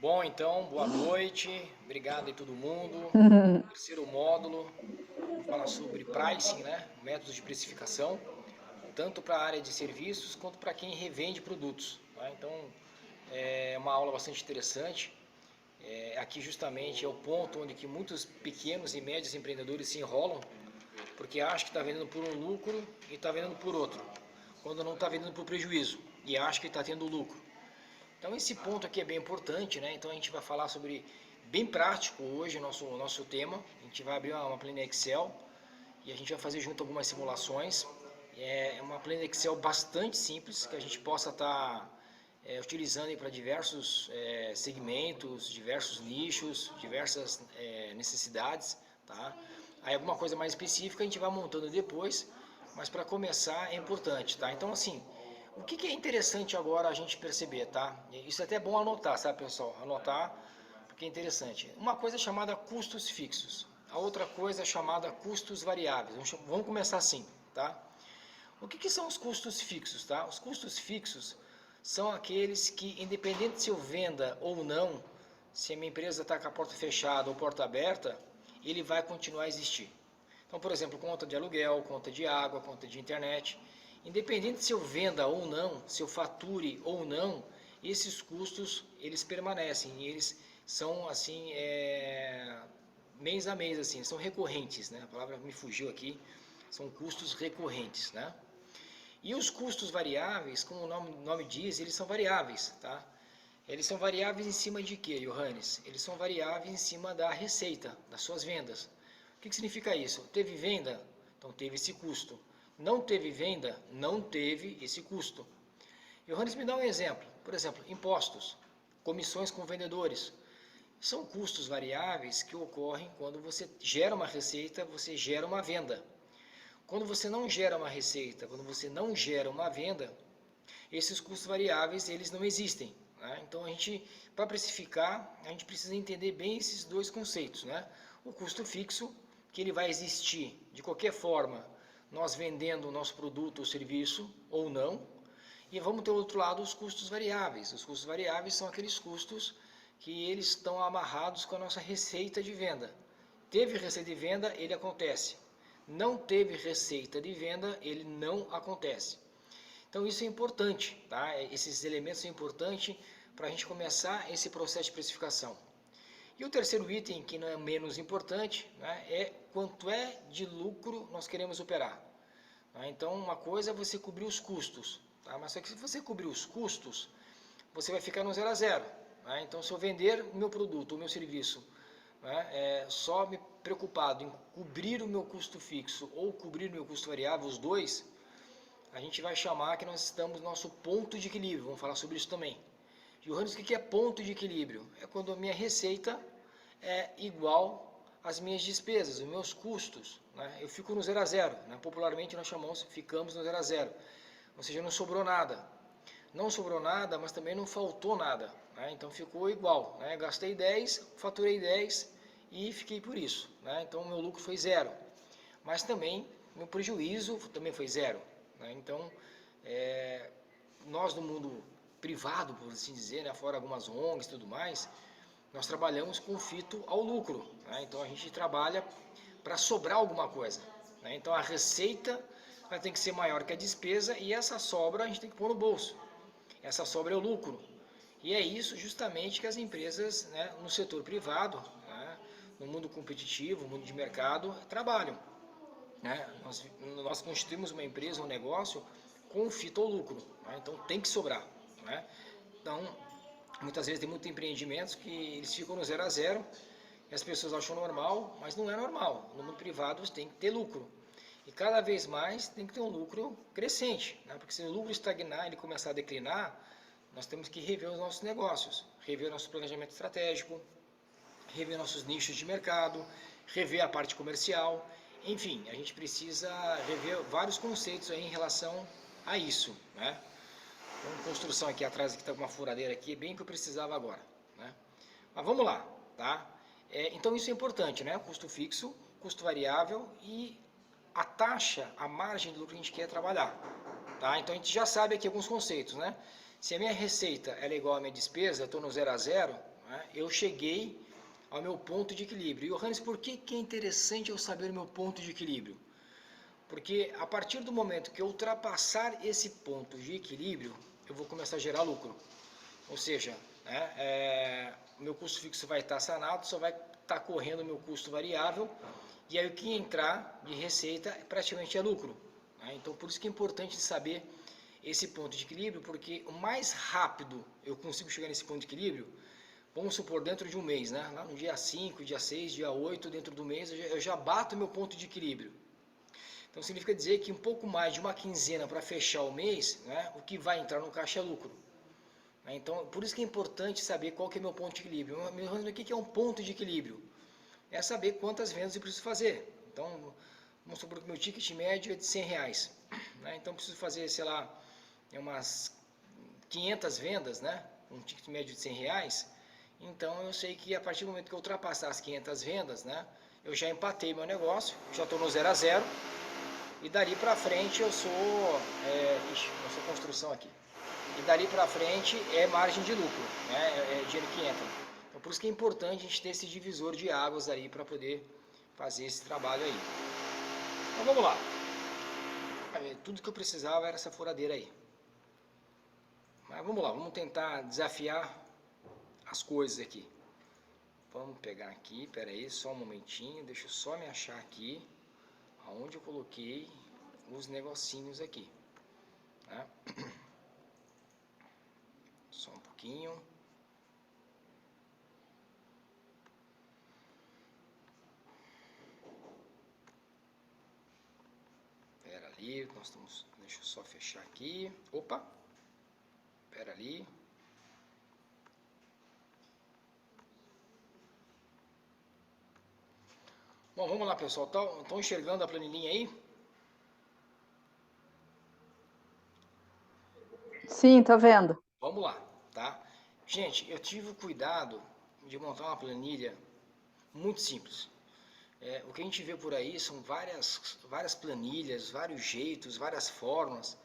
Bom, então, boa noite, obrigado aí todo mundo. Terceiro módulo, vamos falar sobre pricing, né? Métodos de precificação, tanto para a área de serviços quanto para quem revende produtos. Tá? Então, é uma aula bastante interessante. Aqui justamente é o ponto onde que muitos pequenos e médios empreendedores se enrolam, porque acham que está vendendo por um lucro e está vendendo por outro, quando não está vendendo por prejuízo e acha que está tendo lucro. Então esse ponto aqui é bem importante, né? Então a gente vai falar sobre, bem prático hoje, o nosso tema. A gente vai abrir uma planilha Excel e a gente vai fazer junto algumas simulações. É uma planilha Excel bastante simples, que a gente possa estar utilizando para diversos segmentos, diversos nichos, diversas necessidades, tá? Aí alguma coisa mais específica a gente vai montando depois, mas para começar é importante, tá? Então assim, o que é interessante agora a gente perceber, tá? Isso é até bom anotar, sabe, pessoal? Anotar, porque é interessante. Uma coisa é chamada custos fixos, a outra coisa é chamada custos variáveis. Vamos começar assim, tá? O que são os custos fixos, tá? Os custos fixos são aqueles que, independente se eu venda ou não, se a minha empresa está com a porta fechada ou porta aberta, ele vai continuar a existir. Então, por exemplo, conta de aluguel, conta de água, conta de internet. Independente se eu venda ou não, se eu fature ou não, esses custos eles permanecem, eles são assim mês a mês, assim, são recorrentes, né? A palavra me fugiu aqui, são custos recorrentes, né? E os custos variáveis, como o nome diz, eles são variáveis, tá? Eles são variáveis em cima de quê, Johannes? Eles são variáveis em cima da receita, das suas vendas. O que significa isso? Teve venda? Então teve esse custo. Não teve venda? Não teve esse custo. Johannes, me dá um exemplo. Por exemplo, impostos, comissões com vendedores. São custos variáveis que ocorrem quando você gera uma receita, você gera uma venda. Quando você não gera uma receita, quando você não gera uma venda, esses custos variáveis eles não existem. Né? Então para precificar, a gente precisa entender bem esses dois conceitos. Né? O custo fixo, que ele vai existir de qualquer forma, nós vendendo o nosso produto ou serviço ou não. E vamos ter do outro lado os custos variáveis. Os custos variáveis são aqueles custos que eles estão amarrados com a nossa receita de venda. Teve receita de venda, ele acontece. Não teve receita de venda, ele não acontece. Então isso é importante, tá? Esses elementos são importantes para a gente começar esse processo de precificação. E o terceiro item, que não é menos importante, né, é quanto é de lucro nós queremos operar. Tá? Então uma coisa é você cobrir os custos, tá? Mas só que se você cobrir os custos, você vai ficar no 0 a 0. Né? Então se eu vender o meu produto, o meu serviço, né, só me preocupado em cobrir o meu custo fixo ou cobrir o meu custo variável, os dois, a gente vai chamar que nós estamos no nosso ponto de equilíbrio. Vamos falar sobre isso também. Johannes, o que é ponto de equilíbrio? É quando a minha receita é igual às minhas despesas, os meus custos. Né? Eu fico no 0 a 0. Né? Popularmente nós chamamos, ficamos no 0 a 0. Ou seja, não sobrou nada. Não sobrou nada, mas também não faltou nada. Né? Então ficou igual. Né? Gastei 10, faturei 10 e fiquei por isso. Né? Então meu lucro foi 0. Mas também meu prejuízo também foi 0. Né? Então, nós no mundo privado, por assim dizer, né, fora algumas ONGs e tudo mais, nós trabalhamos com fito ao lucro. Né? Então a gente trabalha para sobrar alguma coisa. Né? Então a receita ela tem que ser maior que a despesa e essa sobra a gente tem que pôr no bolso. Essa sobra é o lucro. E é isso justamente que as empresas, né, no setor privado, né, no mundo competitivo, no mundo de mercado, trabalham. Né? Nós constituímos uma empresa, um negócio com fito ao lucro, né? Então tem que sobrar. Né? Então, muitas vezes tem muitos empreendimentos que eles ficam no 0 a 0 e as pessoas acham normal, mas não é normal. No mundo privado você tem que ter lucro. E cada vez mais tem que ter um lucro crescente, né? Porque se o lucro estagnar, ele começar a declinar, nós temos que rever os nossos negócios, rever nosso planejamento estratégico, rever nossos nichos de mercado, rever a parte comercial. Enfim, a gente precisa rever vários conceitos aí em relação a isso, né? Então, construção aqui atrás, que está com uma furadeira aqui, bem que eu precisava agora, né? Mas vamos lá, tá? Então isso é importante, né? Custo fixo, custo variável e a taxa, a margem do lucro que a gente quer trabalhar, tá? Então a gente já sabe aqui alguns conceitos, né? Se a minha receita é igual à minha despesa, eu estou no 0 a 0, né, eu cheguei ao meu ponto de equilíbrio. E, Johannes, por que é interessante eu saber o meu ponto de equilíbrio? Porque a partir do momento que eu ultrapassar esse ponto de equilíbrio, eu vou começar a gerar lucro. Ou seja, né, o meu custo fixo vai estar sanado, só vai estar correndo o meu custo variável, e aí o que entrar de receita praticamente é lucro. Né? Então, por isso que é importante saber esse ponto de equilíbrio, porque o mais rápido eu consigo chegar nesse ponto de equilíbrio, vamos supor, dentro de um mês, né? Lá no dia 5, dia 6, dia 8, dentro do mês, eu já bato meu ponto de equilíbrio. Então significa dizer que um pouco mais de uma quinzena para fechar o mês, né, o que vai entrar no caixa é lucro. Então, por isso que é importante saber qual que é meu ponto de equilíbrio. O que é um ponto de equilíbrio? É saber quantas vendas eu preciso fazer. Então, vamos supor que meu ticket médio é de R$100. Né? Então, eu preciso fazer, sei lá, umas 500 vendas, né? Um ticket médio de R$100. Então, eu sei que a partir do momento que eu ultrapassar as 500 vendas, né, eu já empatei meu negócio, já estou no 0 a 0. E dali para frente eu sou construção aqui. E dali para frente é margem de lucro, né? É dinheiro que entra. Então por isso que é importante a gente ter esse divisor de águas aí para poder fazer esse trabalho aí. Então vamos lá. Tudo que eu precisava era essa furadeira aí. Mas vamos lá, vamos tentar desafiar as coisas aqui. Vamos pegar aqui, pera aí, só um momentinho, deixa eu só me achar aqui, aonde eu coloquei os negocinhos aqui, né? Só um pouquinho. Pera ali, nós estamos, deixa eu só fechar aqui. Opa, pera ali. Bom, vamos lá, pessoal. Estão enxergando a planilhinha aí? Sim, tô vendo. Vamos lá, tá? Gente, eu tive o cuidado de montar uma planilha muito simples. O que a gente vê por aí são várias planilhas, vários jeitos, várias formas.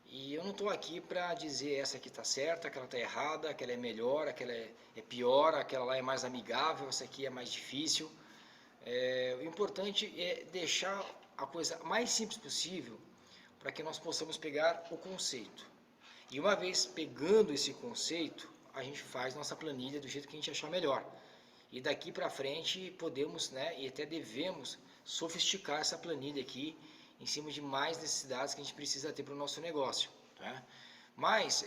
E eu não estou aqui para dizer essa aqui está certa, aquela está errada, aquela é melhor, aquela é pior, aquela lá é mais amigável, essa aqui é mais difícil. O importante é deixar a coisa mais simples possível para que nós possamos pegar o conceito. E uma vez pegando esse conceito, a gente faz nossa planilha do jeito que a gente achar melhor. E daqui para frente podemos, né, e até devemos sofisticar essa planilha aqui em cima de mais necessidades que a gente precisa ter para o nosso negócio. Tá? Mas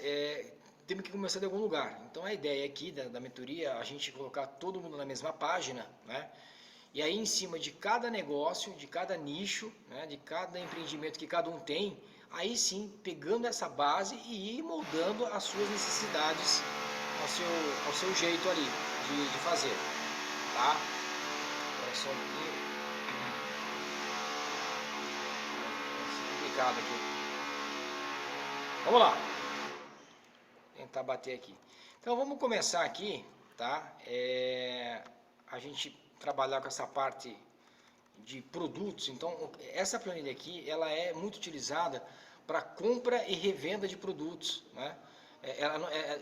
temos que começar de algum lugar. Então a ideia aqui da mentoria é a gente colocar todo mundo na mesma página, né? E aí em cima de cada negócio, de cada nicho, né, de cada empreendimento que cada um tem, aí sim, pegando essa base e ir moldando as suas necessidades ao seu jeito ali de fazer, tá? Agora só um pouquinho. É complicado aqui. Vamos lá. Tentar bater aqui. Então vamos começar aqui, tá? A gente trabalhar com essa parte de produtos. Então essa planilha aqui ela é muito utilizada para compra e revenda de produtos, né?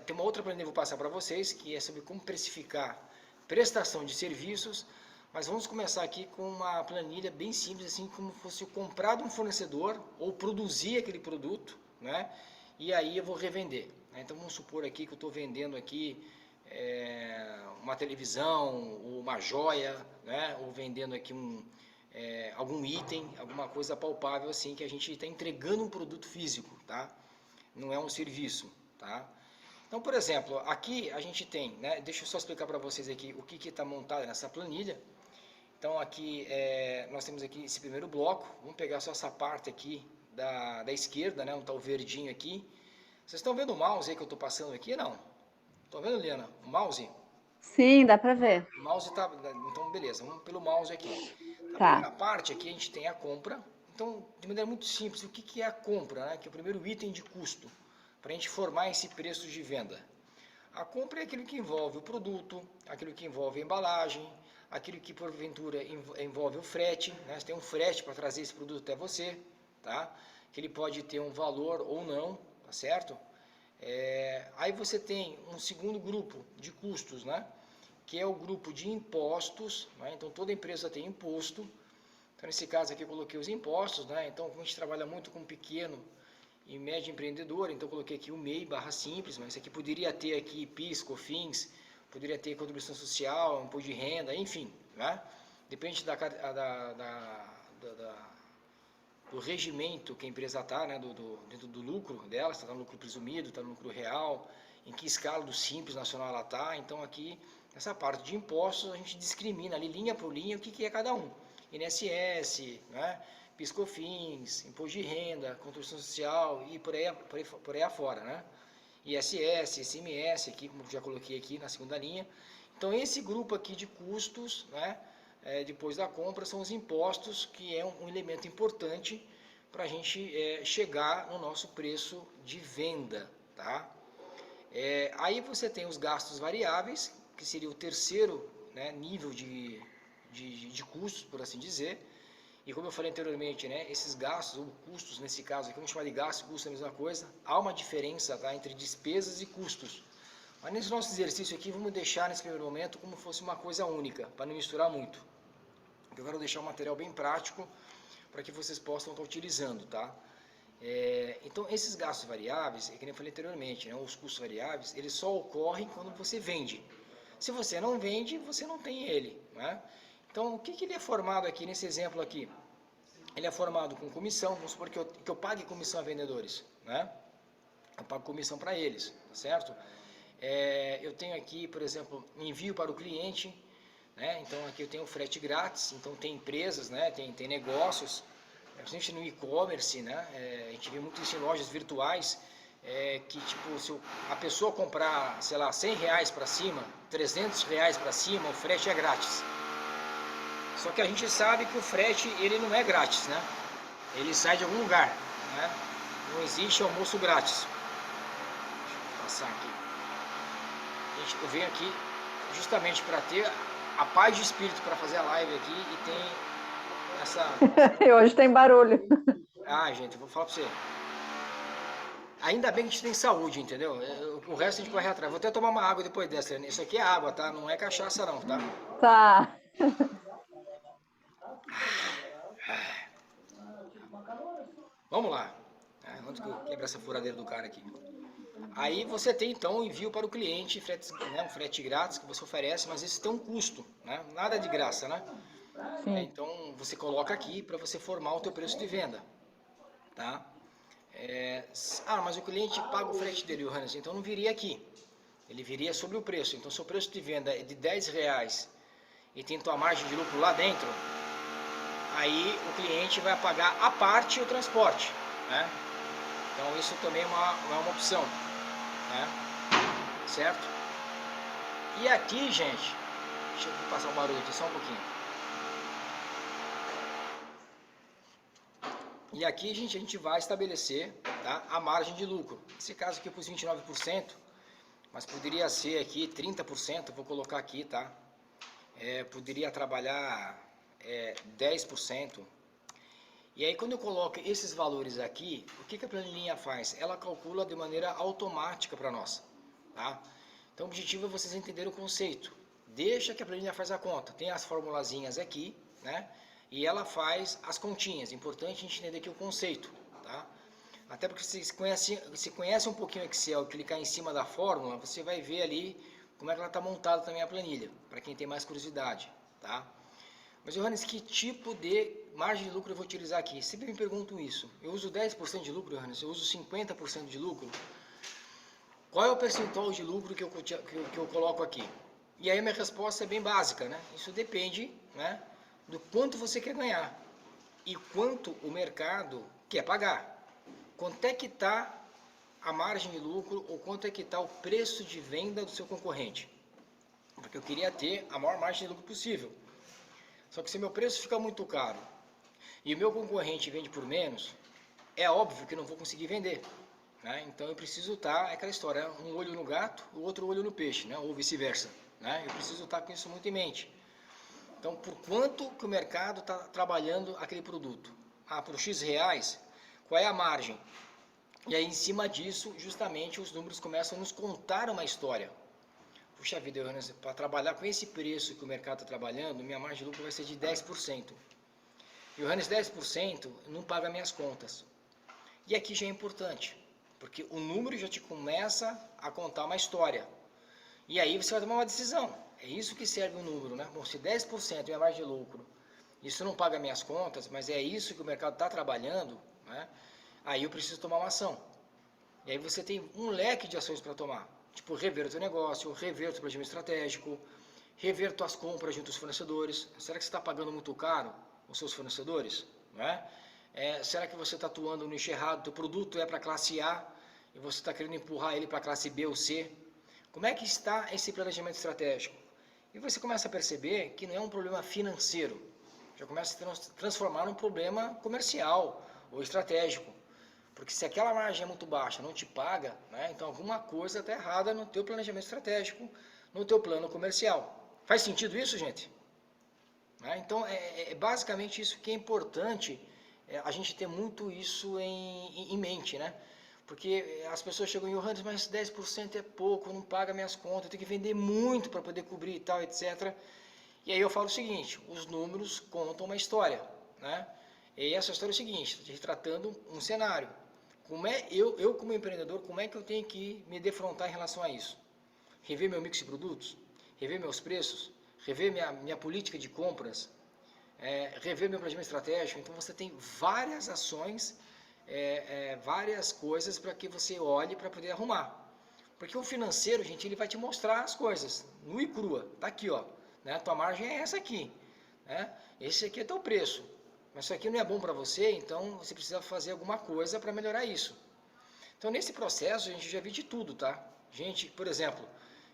Tem uma outra planilha que eu vou passar para vocês que é sobre como precificar prestação de serviços, mas vamos começar aqui com uma planilha bem simples, assim como fosse comprar de um fornecedor ou produzir aquele produto, né? E aí eu vou revender. Então vamos supor aqui que eu estou vendendo aqui uma televisão, ou uma joia, né? Ou vendendo aqui algum item, alguma coisa palpável assim que a gente está entregando um produto físico, tá? Não é um serviço, tá? Então, por exemplo, aqui a gente tem, né? Deixa eu só explicar para vocês aqui o que está montado nessa planilha. Então aqui nós temos aqui esse primeiro bloco. Vamos pegar só essa parte aqui da esquerda, né? Onde está o verdinho aqui. Vocês estão vendo o mouse aí que eu estou passando aqui? Não? Estão vendo, Liana? O mouse? Sim, dá para ver. O mouse tá. Então, beleza, vamos pelo mouse aqui. A Tá. primeira parte aqui a gente tem a compra. Então, de maneira muito simples, o que é a compra, né? Que é o primeiro item de custo para a gente formar esse preço de venda. A compra é aquilo que envolve o produto, aquilo que envolve a embalagem, aquilo que porventura envolve o frete, né? Você tem um frete para trazer esse produto até você, tá? Que ele pode ter um valor ou não, tá certo? Aí você tem um segundo grupo de custos, né? que é o grupo de impostos, né? Então toda empresa tem imposto. Então nesse caso aqui eu coloquei os impostos, né? Então como a gente trabalha muito com pequeno e médio empreendedor, então eu coloquei aqui o MEI barra simples, mas isso aqui poderia ter aqui PIS, COFINS, poderia ter contribuição social, imposto de renda, enfim, né? Depende do regimento que a empresa está, né? Dentro do lucro dela, se está no lucro presumido, está no lucro real, em que escala do Simples Nacional ela está. Então aqui, nessa parte de impostos, a gente discrimina ali, linha por linha, o que é cada um. INSS, né? PIS/COFINS, imposto de renda, contribuição social e por aí afora, né? ISS, ICMS, aqui, como já coloquei aqui na segunda linha. Então esse grupo aqui de custos, né? Depois da compra, são os impostos, que é um elemento importante para a gente chegar no nosso preço de venda, tá? Aí você tem os gastos variáveis, que seria o terceiro, né, nível de custos, por assim dizer. E como eu falei anteriormente, né, esses gastos, ou custos nesse caso aqui, vamos chamar de gasto e custo é a mesma coisa, há uma diferença, tá, entre despesas e custos. Mas nesse nosso exercício aqui, vamos deixar nesse primeiro momento como fosse uma coisa única, para não misturar muito. Eu quero deixar um material bem prático, para que vocês possam estar utilizando, tá? Então, esses gastos variáveis, que nem eu falei anteriormente, né, os custos variáveis, eles só ocorrem quando você vende. Se você não vende, você não tem ele, né? Então, o que ele é formado aqui, nesse exemplo aqui? Ele é formado com comissão, vamos supor que eu pague comissão a vendedores, né? Eu pago comissão para eles, tá certo? Eu tenho aqui, por exemplo, envio para o cliente, né? Então, aqui eu tenho frete grátis, então tem empresas, né? Tem negócios, principalmente no e-commerce, né? A gente vê muito isso em lojas virtuais, que tipo, se a pessoa comprar, sei lá, R$100 para cima, R$300 para cima, o frete é grátis. Só que a gente sabe que o frete, ele não é grátis, né? Ele sai de algum lugar, né? Não existe almoço grátis. Deixa eu passar aqui. Gente, eu venho aqui justamente para ter a paz de espírito para fazer a live aqui e tem essa... E hoje tem barulho. Ah, gente, eu vou falar para você. Ainda bem que a gente tem saúde, entendeu? O resto a gente corre atrás. Vou até tomar uma água depois dessa. Isso aqui é água, tá? Não é cachaça não, tá? Tá. Vamos lá. Onde que eu quebro essa furadeira do cara aqui? Aí você tem então o envio para o cliente, frete, né, um frete grátis que você oferece, mas isso tem um custo, né? Nada de graça, né? Sim. Então você coloca aqui para você formar o teu preço de venda, tá? Mas o cliente paga o frete dele, Johannes, então não viria aqui. Ele viria sobre o preço. Então se o preço de venda é de R$10 e tem tua margem de lucro lá dentro, aí o cliente vai pagar à parte o transporte, né? Então isso também é uma opção, né? Certo? E aqui, gente, deixa eu passar um barulho aqui só um pouquinho. E aqui, gente, a gente vai estabelecer, tá, a margem de lucro. Nesse caso aqui eu pus 29%, mas poderia ser aqui 30%, vou colocar aqui, tá? Poderia trabalhar 10%. E aí quando eu coloco esses valores aqui, o que a planilhinha faz? Ela calcula de maneira automática para nós, tá? Então o objetivo é vocês entenderem o conceito. Deixa que a planilha faz a conta. Tem as formulazinhas aqui, né? E ela faz as continhas. Importante a gente entender aqui o conceito, tá? Até porque se conhece um pouquinho o Excel, clicar em cima da fórmula, você vai ver ali como é que ela está montada também a planilha, para quem tem mais curiosidade, tá? Mas, Johannes, que tipo de margem de lucro eu vou utilizar aqui? Sempre me perguntam isso. Eu uso 10% de lucro, Johannes? Eu uso 50% de lucro? Qual é o percentual de lucro que eu coloco aqui? E aí minha resposta é bem básica, né? Isso depende, né, do quanto você quer ganhar e quanto o mercado quer pagar. Quanto é que está a margem de lucro ou quanto é que está o preço de venda do seu concorrente? Porque eu queria ter a maior margem de lucro possível. Só que se meu preço fica muito caro e o meu concorrente vende por menos, é óbvio que eu não vou conseguir vender, né? Então eu preciso estar, é aquela história, um olho no gato, o outro olho no peixe, né? Ou vice-versa, né? Eu preciso estar com isso muito em mente. Então, por quanto que o mercado está trabalhando aquele produto? Por X reais, qual é a margem? E aí, em cima disso, justamente, os números começam a nos contar uma história. puxa vida, Johannes, para trabalhar com esse preço que o mercado está trabalhando, minha margem de lucro vai ser de 10%. Johannes, 10% não paga minhas contas. E aqui já é importante, porque o número já te começa a contar uma história. E aí você vai tomar uma decisão. É isso que serve o número, né? Bom, se 10% é minha margem de lucro, isso não paga minhas contas, mas é isso que o mercado está trabalhando, né? Aí eu preciso tomar uma ação. E aí você tem um leque de ações para tomar. Tipo, rever o teu negócio, rever o teu planejamento estratégico, rever tuas compras junto aos fornecedores. Será que você está pagando muito caro os seus fornecedores? Não é? Será que você está atuando no nicho errado? Teu produto é para classe A e você está querendo empurrar ele para a classe B ou C? Como é que está esse planejamento estratégico? E você começa a perceber que não é um problema financeiro. Já começa a se transformar num problema comercial ou estratégico. Porque se aquela margem é muito baixa, não te paga, né, então alguma coisa está errada no teu planejamento estratégico, no teu plano comercial. Faz sentido isso, gente? Então, é basicamente isso que é importante a gente ter muito isso em mente, né? Porque as pessoas chegam em Johannes, mas 10% é pouco, não paga minhas contas, eu tenho que vender muito para poder cobrir e tal, etc. E aí eu falo o seguinte, os números contam uma história, né? E essa história é o seguinte, retratando um cenário. Como é eu como empreendedor, como é que eu tenho que me defrontar em relação a isso? Rever meu mix de produtos, rever meus preços, rever minha política de compras, rever meu planejamento estratégico. Então você tem várias ações, várias coisas para que você olhe para poder arrumar. Porque o financeiro, gente, ele vai te mostrar as coisas, nua e crua. Tá aqui, ó. Né? Tua margem é essa aqui. Né? Esse aqui é teu preço. Mas isso aqui não é bom para você, então você precisa fazer alguma coisa para melhorar isso. Então nesse processo a gente já viu de tudo, tá? Gente, por exemplo,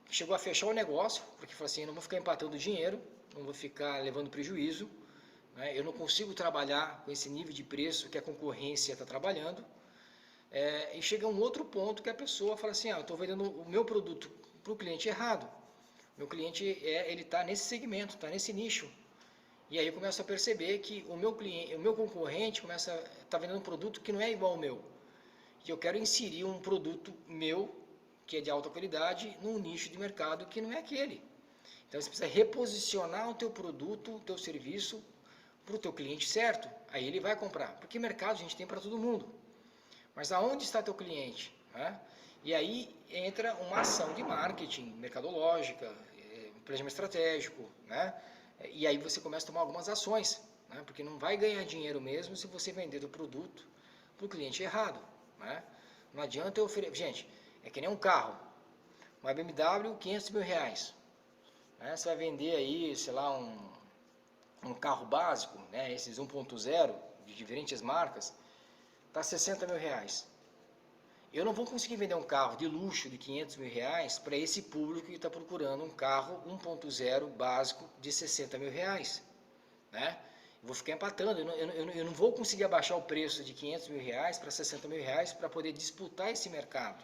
que chegou a fechar o negócio, porque falou assim, eu não vou ficar empatando dinheiro, não vou ficar levando prejuízo, né? Eu não consigo trabalhar com esse nível de preço que a concorrência está trabalhando. E chega um outro ponto que a pessoa fala assim, eu estou vendendo o meu produto para o cliente errado. Meu cliente ele está nesse segmento, está nesse nicho. E aí eu começo a perceber que o meu concorrente está vendendo um produto que não é igual ao meu. E eu quero inserir um produto meu, que é de alta qualidade, num nicho de mercado que não é aquele. Então você precisa reposicionar o teu produto, o teu serviço para o teu cliente certo. Aí ele vai comprar. Porque mercado a gente tem para todo mundo. Mas aonde está teu cliente? Né? E aí entra uma ação de marketing, mercadológica, planejamento estratégico, né? E aí você começa a tomar algumas ações, né? Porque não vai ganhar dinheiro mesmo se você vender o produto para o cliente errado. Né? Não adianta eu oferecer... Gente, é que nem um carro, uma BMW, 500 mil reais. Né? Você vai vender aí, sei lá, um carro básico, né? Esses 1.0 de diferentes marcas, está 60 mil reais. Eu não vou conseguir vender um carro de luxo de 500 mil reais para esse público que está procurando um carro 1.0 básico de 60 mil reais. Né? Eu vou ficar empatando, eu não vou conseguir abaixar o preço de 500 mil reais para 60 mil reais para poder disputar esse mercado.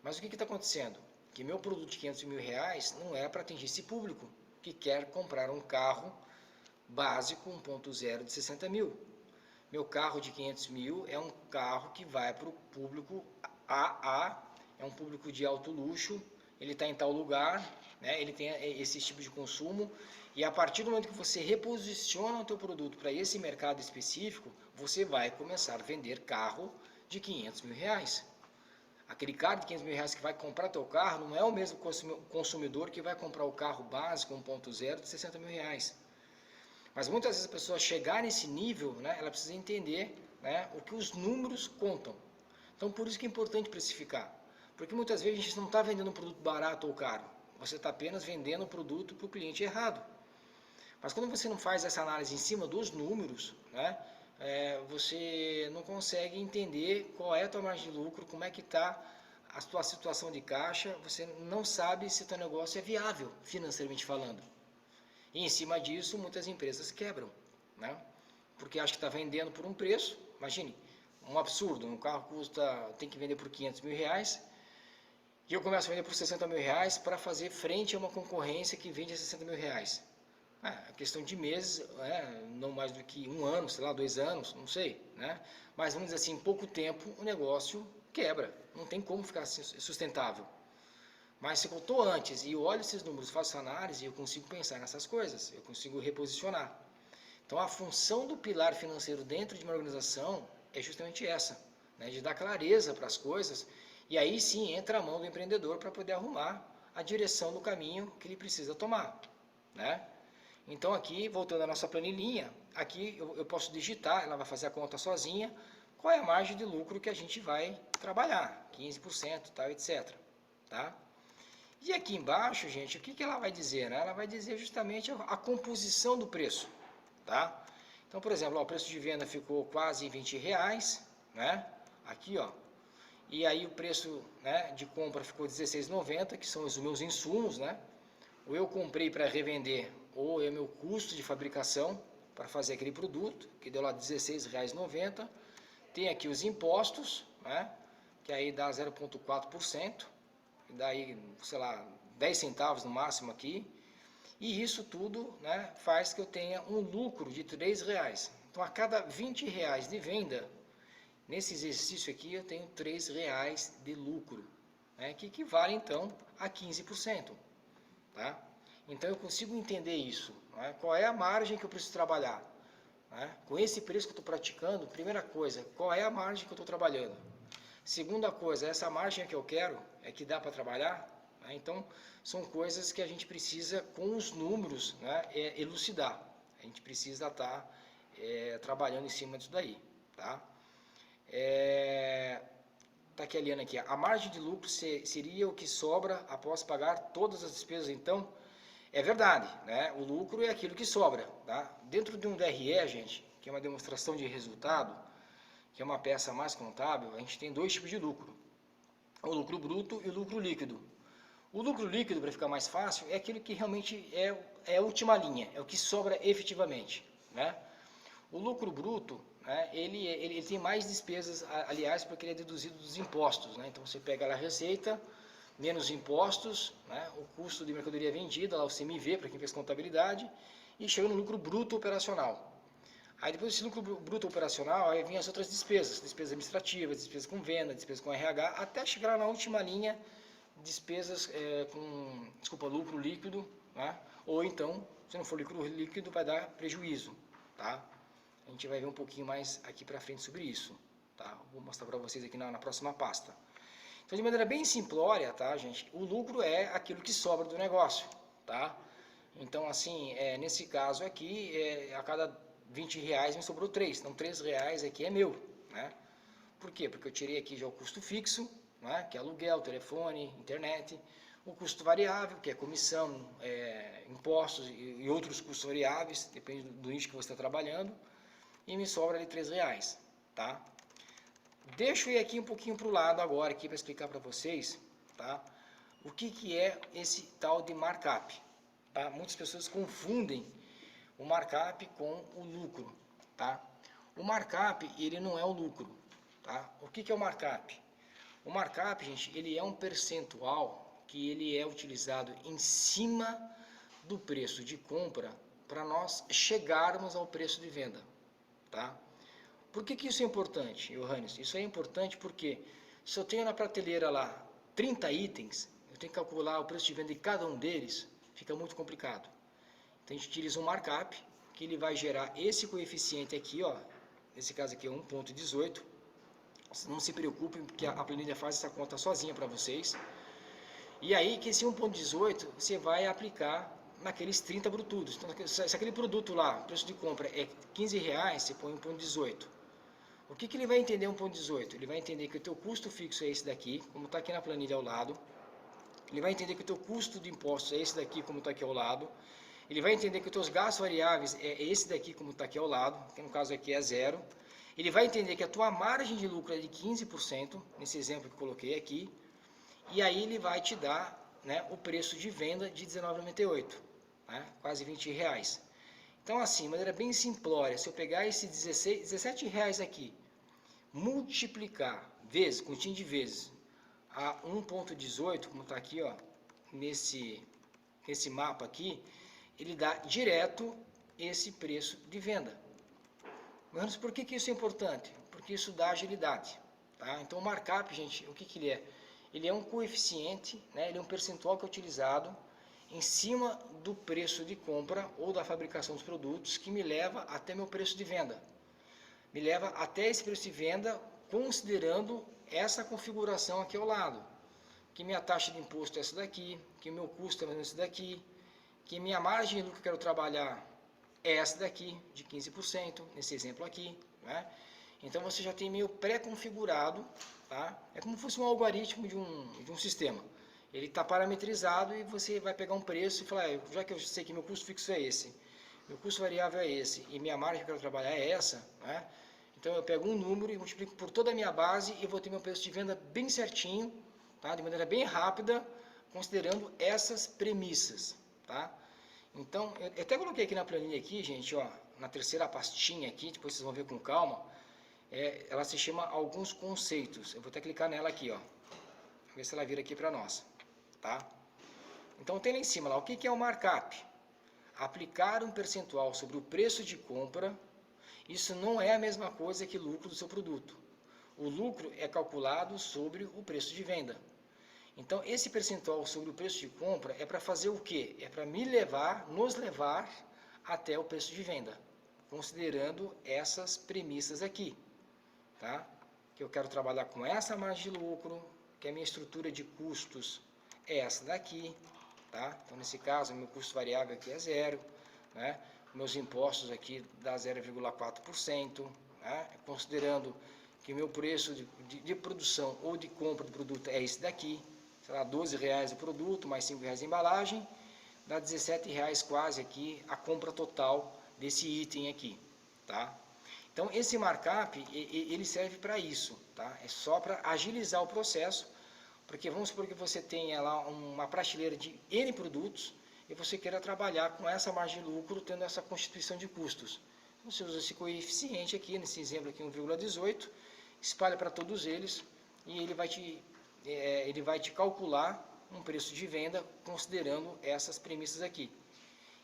Mas o que está acontecendo? Que meu produto de 500 mil reais não é para atingir esse público que quer comprar um carro básico 1.0 de 60 mil. Meu carro de 500 mil é um carro que vai para o público AA, é um público de alto luxo, ele está em tal lugar, né, ele tem esse tipo de consumo, e a partir do momento que você reposiciona o teu produto para esse mercado específico, você vai começar a vender carro de 500 mil reais. Aquele cara de 500 mil reais que vai comprar teu carro não é o mesmo consumidor que vai comprar o carro básico 1.0 de 60 mil reais. Mas muitas vezes a pessoa chegar nesse nível, né, ela precisa entender, né, o que os números contam. Então por isso que é importante precificar. Porque muitas vezes a gente não está vendendo um produto barato ou caro. Você está apenas vendendo um produto para o cliente errado. Mas quando você não faz essa análise em cima dos números, né, você não consegue entender qual é a tua margem de lucro, como é que está a tua situação de caixa, você não sabe se o teu negócio é viável, financeiramente falando. E em cima disso, muitas empresas quebram, né? Porque acha que está vendendo por um preço, imagine, um absurdo, um carro tem que vender por 500 mil reais, e eu começo a vender por 60 mil reais para fazer frente a uma concorrência que vende a 60 mil reais. A questão de meses, não mais do que um ano, sei lá, 2 anos, não sei, né? Mas vamos dizer assim, em pouco tempo o negócio quebra, não tem como ficar sustentável. Mas se eu estou antes e eu olho esses números, faço análise, eu consigo pensar nessas coisas, eu consigo reposicionar. Então a função do pilar financeiro dentro de uma organização é justamente essa, né, de dar clareza para as coisas, e aí sim entra a mão do empreendedor para poder arrumar a direção do caminho que ele precisa tomar, né? Então aqui, voltando à nossa planilhinha, aqui eu posso digitar, ela vai fazer a conta sozinha, qual é a margem de lucro que a gente vai trabalhar, 15%, tal, etc. Tá? E aqui embaixo, gente, o que ela vai dizer? Né? Ela vai dizer justamente a composição do preço. Tá? Então, por exemplo, ó, o preço de venda ficou quase R$20, né? Aqui, ó. E aí o preço, né, de compra ficou R$16,90, que são os meus insumos, né? Ou eu comprei para revender, ou é o meu custo de fabricação para fazer aquele produto, que deu lá R$16,90. Tem aqui os impostos, né, que aí dá 0,4%, daí, sei lá, 10 centavos no máximo aqui. E isso tudo, né, faz que eu tenha um lucro de R$3. Então, a cada R$20 de venda, nesse exercício aqui, eu tenho R$3 de lucro, né, que equivale, então, a 15%. Tá? Então, eu consigo entender isso. Né? Qual é a margem que eu preciso trabalhar? Né? Com esse preço que eu estou praticando, primeira coisa, qual é a margem que eu estou trabalhando? Segunda coisa, essa margem é que eu quero, é que dá para trabalhar? Né? Então, são coisas que a gente precisa, com os números, né, elucidar. A gente precisa estar trabalhando em cima disso daí. Tá? Tá aqui a Liana aqui. A margem de lucro seria o que sobra após pagar todas as despesas, então? É verdade, né? O lucro é aquilo que sobra, tá? Dentro de um DRE, gente, que é uma demonstração de resultado, que é uma peça mais contábil, a gente tem dois tipos de lucro. O lucro bruto e o lucro líquido. O lucro líquido, para ficar mais fácil, é aquilo que realmente é a última linha, é o que sobra efetivamente, né? O lucro bruto, né, ele tem mais despesas, aliás, porque ele é deduzido dos impostos, né? Então você pega lá a receita, menos impostos, né, o custo de mercadoria vendida, lá o CMV, para quem fez contabilidade, e chega no lucro bruto operacional. Aí depois desse lucro bruto operacional, aí vem as outras despesas, despesas administrativas, despesas com venda, despesas com RH, até chegar na última linha, despesas lucro líquido, né? Ou então, se não for lucro líquido, vai dar prejuízo, tá? A gente vai ver um pouquinho mais aqui para frente sobre isso, tá? Vou mostrar para vocês aqui na próxima pasta. Então, de maneira bem simplória, tá, gente? O lucro é aquilo que sobra do negócio, tá? Então, assim, nesse caso aqui, a cada R$20 me sobrou 3. Então, R$3 aqui é meu, né? Por quê? Porque eu tirei aqui já o custo fixo, né, que é aluguel, telefone, internet. O custo variável, que é comissão, impostos e outros custos variáveis, depende do nicho que você está trabalhando. E me sobra ali R$3, tá? Deixa eu ir aqui um pouquinho para o lado agora, aqui para explicar para vocês, tá? O que é esse tal de markup, tá? Muitas pessoas confundem o markup com o lucro, tá? O markup, ele não é o lucro, tá? O que é o markup? O markup, gente, ele é um percentual que ele é utilizado em cima do preço de compra para nós chegarmos ao preço de venda, tá? Por que isso é importante, Johannes? Isso é importante porque se eu tenho na prateleira lá 30 itens, eu tenho que calcular o preço de venda de cada um deles, fica muito complicado. Então a gente utiliza um markup, que ele vai gerar esse coeficiente aqui, ó, nesse caso aqui é 1,18. Não se preocupem, porque a planilha faz essa conta sozinha para vocês. E aí que esse 1,18 você vai aplicar naqueles 30 brutudos. Então, se aquele produto lá, o preço de compra é R$15, você põe 1,18. O que ele vai entender 1,18? Ele vai entender que o teu custo fixo é esse daqui, como está aqui na planilha ao lado. Ele vai entender que o teu custo de impostos é esse daqui, como está aqui ao lado. Ele vai entender que os teus gastos variáveis é esse daqui, como está aqui ao lado, que no caso aqui é 0. Ele vai entender que a tua margem de lucro é de 15%, nesse exemplo que eu coloquei aqui. E aí ele vai te dar, né, o preço de venda de R$19,98, né, quase R$20. Então, assim, de maneira bem simplória, se eu pegar esse R$17 aqui, multiplicar vezes, continho de vezes, a 1,18, como está aqui, ó, nesse mapa aqui, ele dá direto esse preço de venda. Mas por que isso é importante? Porque isso dá agilidade. Tá? Então, o markup, gente, o que ele é? ele é um coeficiente, né? Ele é um percentual que é utilizado em cima do preço de compra ou da fabricação dos produtos, que me leva até meu preço de venda. Me leva até esse preço de venda considerando essa configuração aqui ao lado. Que minha taxa de imposto é essa daqui, que meu custo é esse daqui, que minha margem de lucro que eu quero trabalhar é essa daqui, de 15%, nesse exemplo aqui, né? Então você já tem meio pré-configurado, tá? É como se fosse um algoritmo de um sistema. Ele está parametrizado e você vai pegar um preço e falar, já que eu sei que meu custo fixo é esse, meu custo variável é esse e minha margem que eu quero trabalhar é essa, né? Então eu pego um número e multiplico por toda a minha base e vou ter meu preço de venda bem certinho, tá? De maneira bem rápida, considerando essas premissas, tá? Então, eu até coloquei aqui na planilha aqui, gente, ó, na terceira pastinha aqui, depois vocês vão ver com calma, ela se chama Alguns Conceitos. Eu vou até clicar nela aqui, ó, ver se ela vira aqui para nós, tá? Então tem lá em cima, lá, o que é o markup? Aplicar um percentual sobre o preço de compra, isso não é a mesma coisa que lucro do seu produto. O lucro é calculado sobre o preço de venda. Então, esse percentual sobre o preço de compra é para fazer o quê? É para nos levar até o preço de venda, considerando essas premissas aqui, tá? Que eu quero trabalhar com essa margem de lucro, que a minha estrutura de custos é essa daqui, tá? Então, nesse caso, o meu custo variável aqui é zero, né? Meus impostos aqui dá 0,4%, né? Considerando que o meu preço de produção ou de compra do produto é esse daqui, sei lá, R$12 o produto, mais R$5 a embalagem, dá R$17 quase aqui a compra total desse item aqui, tá? Então, esse markup, ele serve para isso, tá? É só para agilizar o processo, porque vamos supor que você tenha lá uma prateleira de N produtos e você queira trabalhar com essa margem de lucro, tendo essa constituição de custos. Você usa esse coeficiente aqui, nesse exemplo aqui, 1,18, espalha para todos eles e ele vai te calcular um preço de venda considerando essas premissas aqui.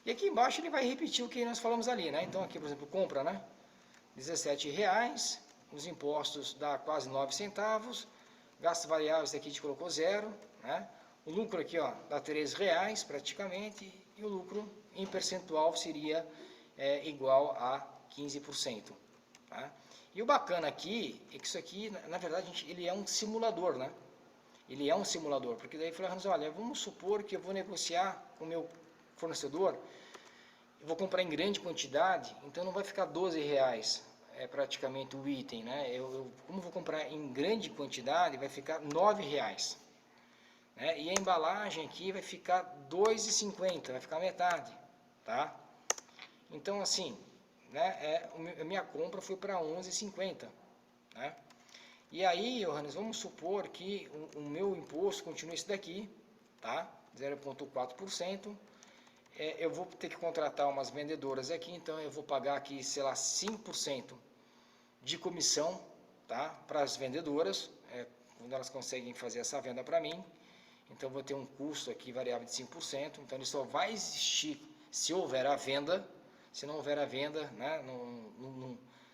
E aqui embaixo ele vai repetir o que nós falamos ali, né? Então aqui, por exemplo, compra, né? R$17, os impostos dá quase 9 centavos, gastos variáveis aqui a gente colocou zero, né? O lucro aqui, ó, dá R$3 praticamente, e o lucro em percentual seria igual a 15%, tá? E o bacana aqui é que isso aqui, na verdade, gente, ele é um simulador, né? Ele é um simulador, porque daí falamos, olha, vamos supor que eu vou negociar com o meu fornecedor, eu vou comprar em grande quantidade, então não vai ficar R$12, praticamente o item, né? Como vou comprar em grande quantidade, vai ficar R$9, né? E a embalagem aqui vai ficar R$2,50, vai ficar metade, tá? Então assim, né, a minha compra foi para R$11,50, né? E aí, Johannes, vamos supor que o meu imposto continue esse daqui, tá? 0,4%. Eu vou ter que contratar umas vendedoras aqui, então eu vou pagar aqui, sei lá, 5% de comissão, tá? Para as vendedoras, quando elas conseguem fazer essa venda para mim. Então eu vou ter um custo aqui variável de 5%, então ele só vai existir se houver a venda. Se não houver a venda, né,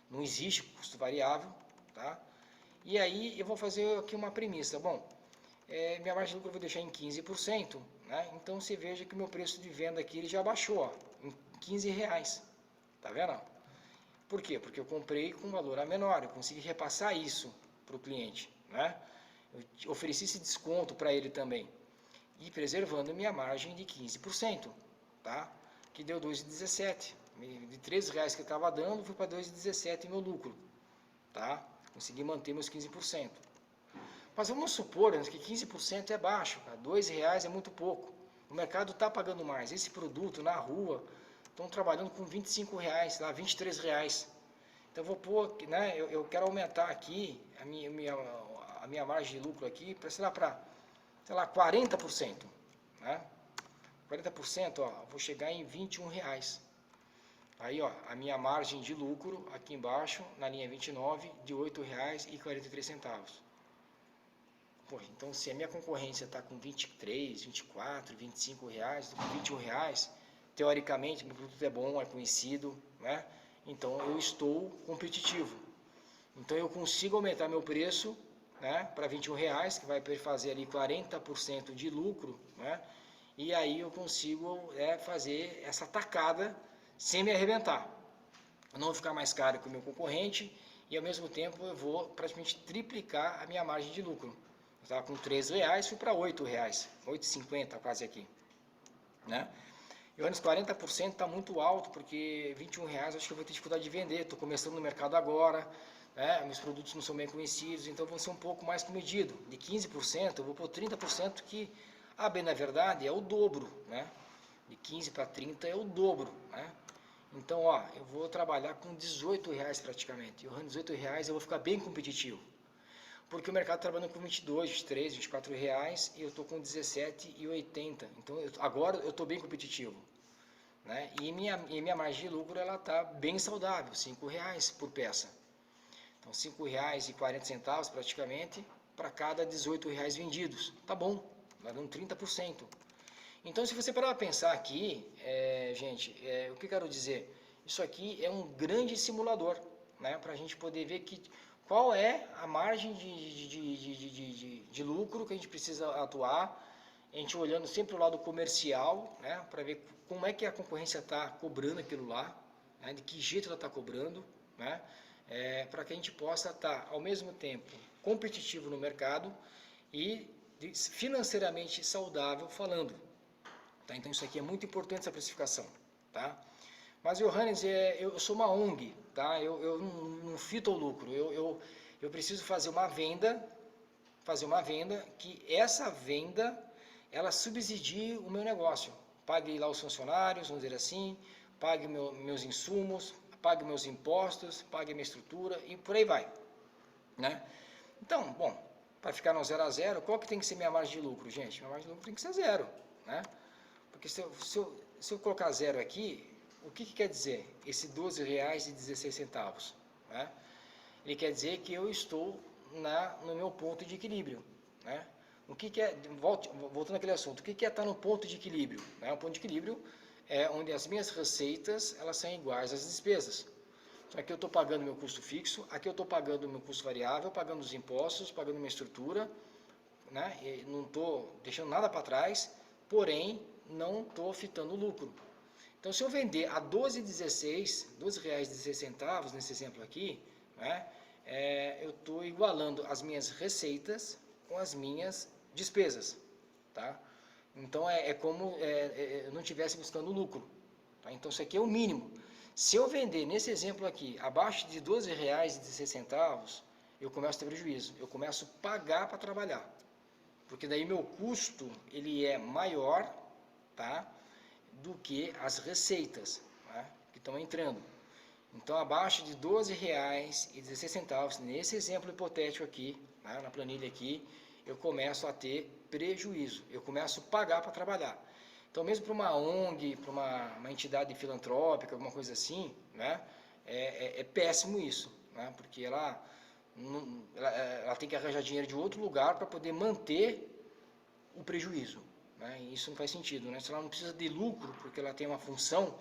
não existe custo variável, tá? E aí eu vou fazer aqui uma premissa. Bom, minha margem de lucro eu vou deixar em 15%, né? Então você veja que o meu preço de venda aqui ele já baixou, ó, em R$15. Tá vendo? Por quê? Porque eu comprei com valor a menor, eu consegui repassar isso para o cliente, né? Eu ofereci esse desconto para ele também. E preservando minha margem de 15%, tá? Que deu R$2,17. De R$13 que eu estava dando, fui para R$2,17 meu lucro, tá? Consegui manter meus 15%. Mas vamos supor que 15% é baixo, cara. R$2 é muito pouco. O mercado está pagando mais. Esse produto na rua estão trabalhando com R$25, lá, R$23. Então eu vou pôr, né? Eu quero aumentar aqui a minha margem de lucro aqui para, sei lá, 40%, né? 40%, ó, vou chegar em R$21. Aí, ó, a minha margem de lucro aqui embaixo, na linha 29, de R$8,43. Pô, então se a minha concorrência está com 23, 24, R$25, estou com R$21, teoricamente meu produto é bom, é conhecido, né? Então eu estou competitivo. Então eu consigo aumentar meu preço, né, para R$ 21, que vai fazer ali 40% de lucro, né, e aí eu consigo fazer essa tacada sem me arrebentar. Eu não vou ficar mais caro que o meu concorrente e ao mesmo tempo eu vou praticamente triplicar a minha margem de lucro. Eu estava com R$ 3, fui para R$ 8, R$ 8,50 quase aqui, né? E os 40% está muito alto, porque R$ 21 acho que eu vou ter dificuldade de vender. Estou começando no mercado agora, né? Meus produtos não são bem conhecidos, então vão ser um pouco mais comedido. De 15% eu vou por 30%, que, bem na verdade, é o dobro, né? De 15 para 30 é o dobro, né? Então, ó, eu vou trabalhar com R$ 18 praticamente. E o R$ 18 eu vou ficar bem competitivo. Porque o mercado está trabalhando com 22, 23, R$ 24 e eu estou com R$ 17,80. Então, agora eu estou bem competitivo, né? E minha margem de lucro está bem saudável, R$ 5 por peça. Então, R$ 5,40 praticamente para cada R$ 18 vendidos. Tá bom, vai dando 30%. Então, se você parar para pensar aqui, gente, o que eu quero dizer? Isso aqui é um grande simulador, né? Para a gente poder ver qual é a margem de lucro que a gente precisa atuar, a gente olhando sempre o lado comercial, né? Para ver como é que a concorrência está cobrando aquilo lá, né? De que jeito ela está cobrando, né? Para que a gente possa estar, ao mesmo tempo, competitivo no mercado e financeiramente saudável falando. Tá? Então isso aqui é muito importante, essa precificação, tá? Mas, Johannes, eu sou uma ONG, tá? Eu não fito o lucro, eu preciso fazer uma venda, que essa venda, ela subsidie o meu negócio. Pague lá os funcionários, vamos dizer assim, pague meus insumos, pague meus impostos, pague minha estrutura e por aí vai, né? Então, bom, para ficar no 0 a 0, qual que tem que ser minha margem de lucro, gente? Minha margem de lucro tem que ser 0, né? Porque se eu colocar 0 aqui, o que quer dizer esse R$ 12,16? Né? Ele quer dizer que eu estou no meu ponto de equilíbrio. Né? O que é, voltando àquele assunto, o que é estar no ponto de equilíbrio? Né? O ponto de equilíbrio é onde as minhas receitas elas são iguais às despesas. Então, aqui eu estou pagando meu custo fixo, aqui eu estou pagando meu custo variável, pagando os impostos, pagando minha estrutura, né? E não estou deixando nada para trás, porém não estou fitando o lucro. Então, se eu vender a R$ 12,16 nesse exemplo aqui, né, eu estou igualando as minhas receitas com as minhas despesas. Tá? Então, é como eu não estivesse buscando lucro. Tá? Então, isso aqui é o mínimo. Se eu vender, nesse exemplo aqui, abaixo de R$ 12,16, eu começo a ter prejuízo. Eu começo a pagar para trabalhar. Porque daí meu custo ele é maior, tá, do que as receitas, né, que estão entrando. Então, abaixo de R$ 12,16, nesse exemplo hipotético aqui, né, na planilha aqui, eu começo a ter prejuízo. Eu começo a pagar para trabalhar. Então, mesmo para uma ONG, para uma entidade filantrópica, alguma coisa assim, né, é péssimo isso, né, porque ela tem que arranjar dinheiro de outro lugar para poder manter o prejuízo. Né? E isso não faz sentido. Né? Se ela não precisa de lucro, porque ela tem uma função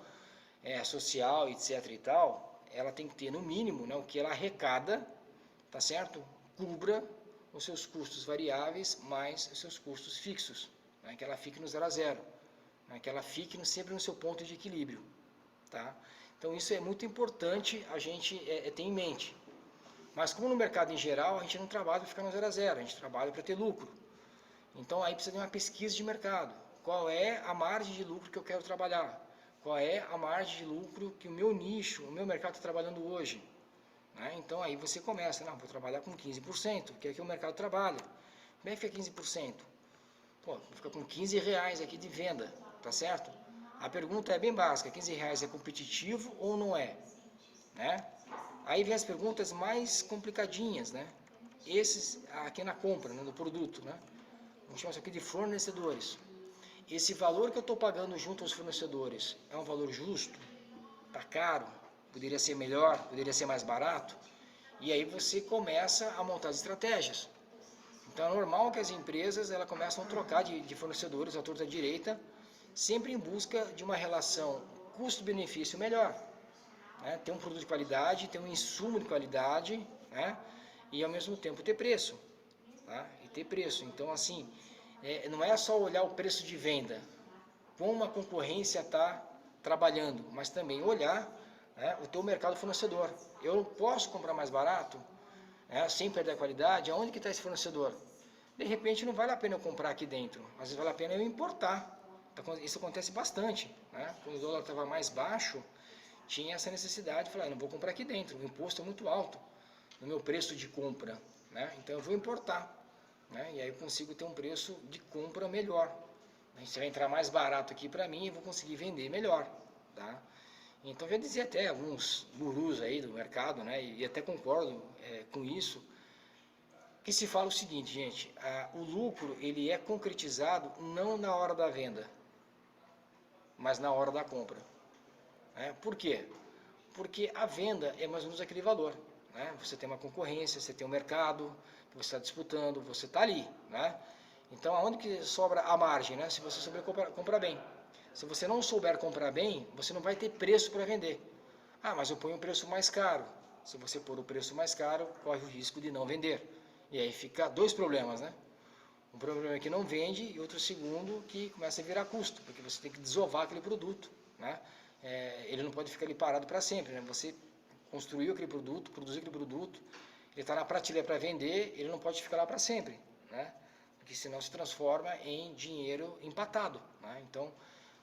social, etc. e tal, ela tem que ter, no mínimo, né, o que ela arrecada, tá certo? Cubra os seus custos variáveis mais os seus custos fixos. Né? Que ela fique no 0 a 0. Né? Que ela fique sempre no seu ponto de equilíbrio. Tá? Então isso é muito importante a gente ter em mente. Mas como no mercado em geral, a gente não trabalha para ficar no 0 a 0, a gente trabalha para ter lucro. Então aí precisa de uma pesquisa de mercado. Qual é a margem de lucro que eu quero trabalhar? Qual é a margem de lucro que o meu nicho, o meu mercado está trabalhando hoje? Né? Então aí você começa, não, vou trabalhar com 15%, que é que o mercado trabalha. Como é que fica 15%? Pô, vou ficar com R$ 15 aqui de venda, tá certo? A pergunta é bem básica, R$ 15 é competitivo ou não é? Né? Aí vem as perguntas mais complicadinhas, né? Esses aqui na compra, né, do produto, né? Vamos chamar isso aqui de fornecedores. Esse valor que eu estou pagando junto aos fornecedores é um valor justo? Está caro? Poderia ser melhor? Poderia ser mais barato? E aí você começa a montar as estratégias. Então é normal que as empresas elas começam a trocar de fornecedores à torta à direita, sempre em busca de uma relação custo-benefício melhor. Né? Ter um produto de qualidade, ter um insumo de qualidade, né? E ao mesmo tempo ter preço. tá? E ter preço. Então, assim, não é só olhar o preço de venda, como a concorrência está trabalhando, mas também olhar, né, o teu mercado fornecedor. Eu posso comprar mais barato, né, sem perder a qualidade, aonde que está esse fornecedor? De repente não vale a pena eu comprar aqui dentro, às vezes vale a pena eu importar. Isso acontece bastante, né? Quando o dólar estava mais baixo, tinha essa necessidade de falar, não vou comprar aqui dentro, o imposto é muito alto no meu preço de compra, né? Então eu vou importar, né? E aí eu consigo ter um preço de compra melhor. Você vai entrar mais barato aqui para mim e vou conseguir vender melhor, tá? Então já dizia até alguns gurus aí do mercado, né? E até concordo com isso, que se fala o seguinte, gente, o lucro ele é concretizado não na hora da venda, mas na hora da compra. Né? Por quê? Porque a venda é mais ou menos aquele valor. Né? Você tem uma concorrência, você tem um mercado, que você está disputando, você está ali. Né? Então, aonde que sobra a margem? Né? Se você souber comprar bem. Se você não souber comprar bem, você não vai ter preço para vender. Ah, mas eu ponho um preço mais caro. Se você pôr o preço mais caro, corre o risco de não vender. E aí fica dois problemas, né? Um problema é que não vende e outro segundo que começa a virar custo, porque você tem que desovar aquele produto, né? Ele não pode ficar ali parado para sempre, né? Você construiu aquele produto, produziu aquele produto, ele está na prateleira para vender, ele não pode ficar lá para sempre, né? Porque senão se transforma em dinheiro empatado, né? Então,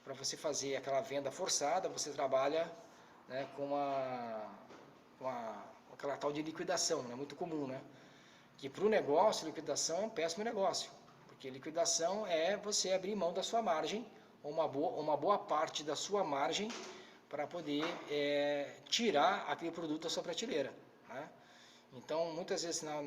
para você fazer aquela venda forçada, você trabalha, né, com aquela tal de liquidação, né? Muito comum, né? Que para o negócio, liquidação é um péssimo negócio, porque liquidação é você abrir mão da sua margem, ou uma boa parte da sua margem, para poder tirar aquele produto da sua prateleira. Né? Então, muitas vezes, na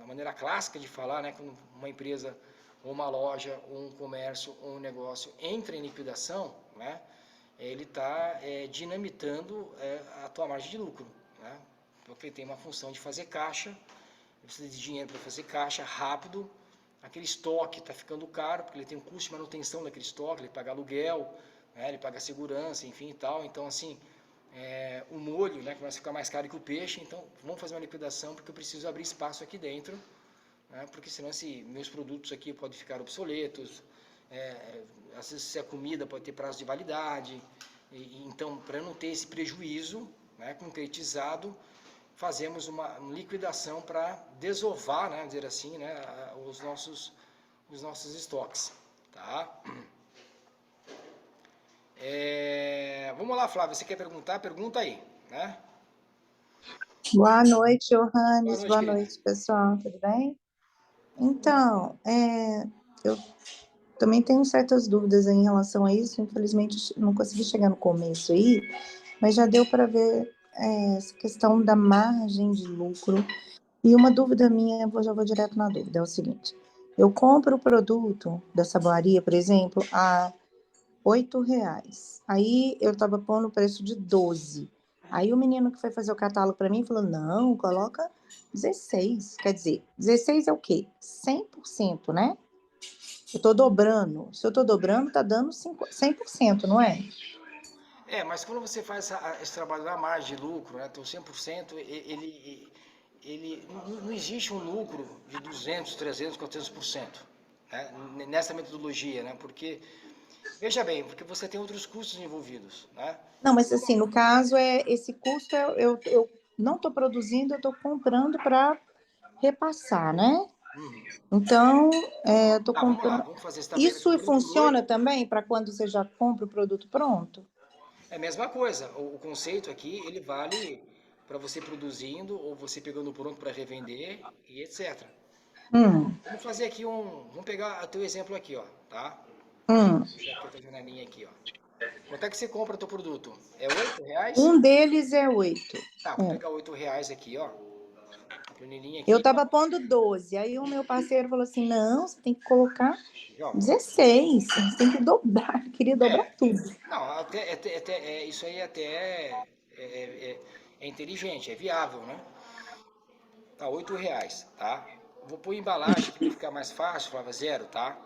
maneira clássica de falar, né, quando uma empresa, ou uma loja, ou um comércio, ou um negócio entra em liquidação, né, ele está dinamitando a tua margem de lucro. Né? Porque ele tem uma função de fazer caixa, precisa de dinheiro para fazer caixa rápido, aquele estoque está ficando caro, porque ele tem um custo de manutenção daquele estoque, ele paga aluguel, né, ele paga segurança, enfim e tal. Então, assim, o molho, né, começa a ficar mais caro que o peixe, então vamos fazer uma liquidação porque eu preciso abrir espaço aqui dentro, né, porque senão meus produtos aqui podem ficar obsoletos, às vezes se a comida pode ter prazo de validade, então para não ter esse prejuízo, né, concretizado, fazemos uma liquidação para desovar, né, dizer assim, né, os nossos estoques, tá? Vamos lá, Flávia, você quer perguntar? Pergunta aí, né? Boa noite, Boa Johannes. noite, Boa querida. noite, pessoal. Tudo bem? Então, eu também tenho certas dúvidas em relação a isso. Infelizmente, não consegui chegar no começo aí, mas já deu para ver essa questão da margem de lucro. E uma dúvida minha, já vou direto na dúvida, é o seguinte. Eu compro o produto da saboaria, por exemplo, a R$ 8. Aí eu estava pondo o preço de 12. Aí o menino que foi fazer o catálogo para mim falou, não, coloca 16. Quer dizer, 16 é o quê? 100%, né? Eu estou dobrando. Se eu estou dobrando, tá dando 100%, não é? Mas quando você faz esse trabalho na margem de lucro, né, teu 100%, ele não existe um lucro de 200, 300, 400%, né, nessa metodologia, né, porque, veja bem, porque você tem outros custos envolvidos, né? Não, mas assim, no caso, esse custo eu não estou produzindo, eu estou comprando para repassar, né? Então, eu estou Tá, vamos lá, comprando. vamos fazer, você está Isso comprando por funciona 8, também para quando você já compra o produto pronto? é a mesma coisa, o conceito aqui, ele vale para você produzindo ou você pegando pronto para revender e etc. Hum, Vamos fazer aqui vamos pegar o teu exemplo aqui, ó, tá? hum. Puxar aqui a janelinha aqui, ó. Quanto é que você compra o teu produto? É R$ 8? Um deles é 8. Tá, vou pegar R$ 8 aqui, ó. A planilhinha Eu aqui, ó. estava pondo 12. Aí o meu parceiro falou assim: não, você tem que colocar Aqui, ó. 16. Você tem que dobrar. Eu queria dobrar É, tudo. não, isso aí até é inteligente, é viável, né? Tá, R$ 8, tá? Vou pôr embalagem para ficar mais fácil, falava zero, tá?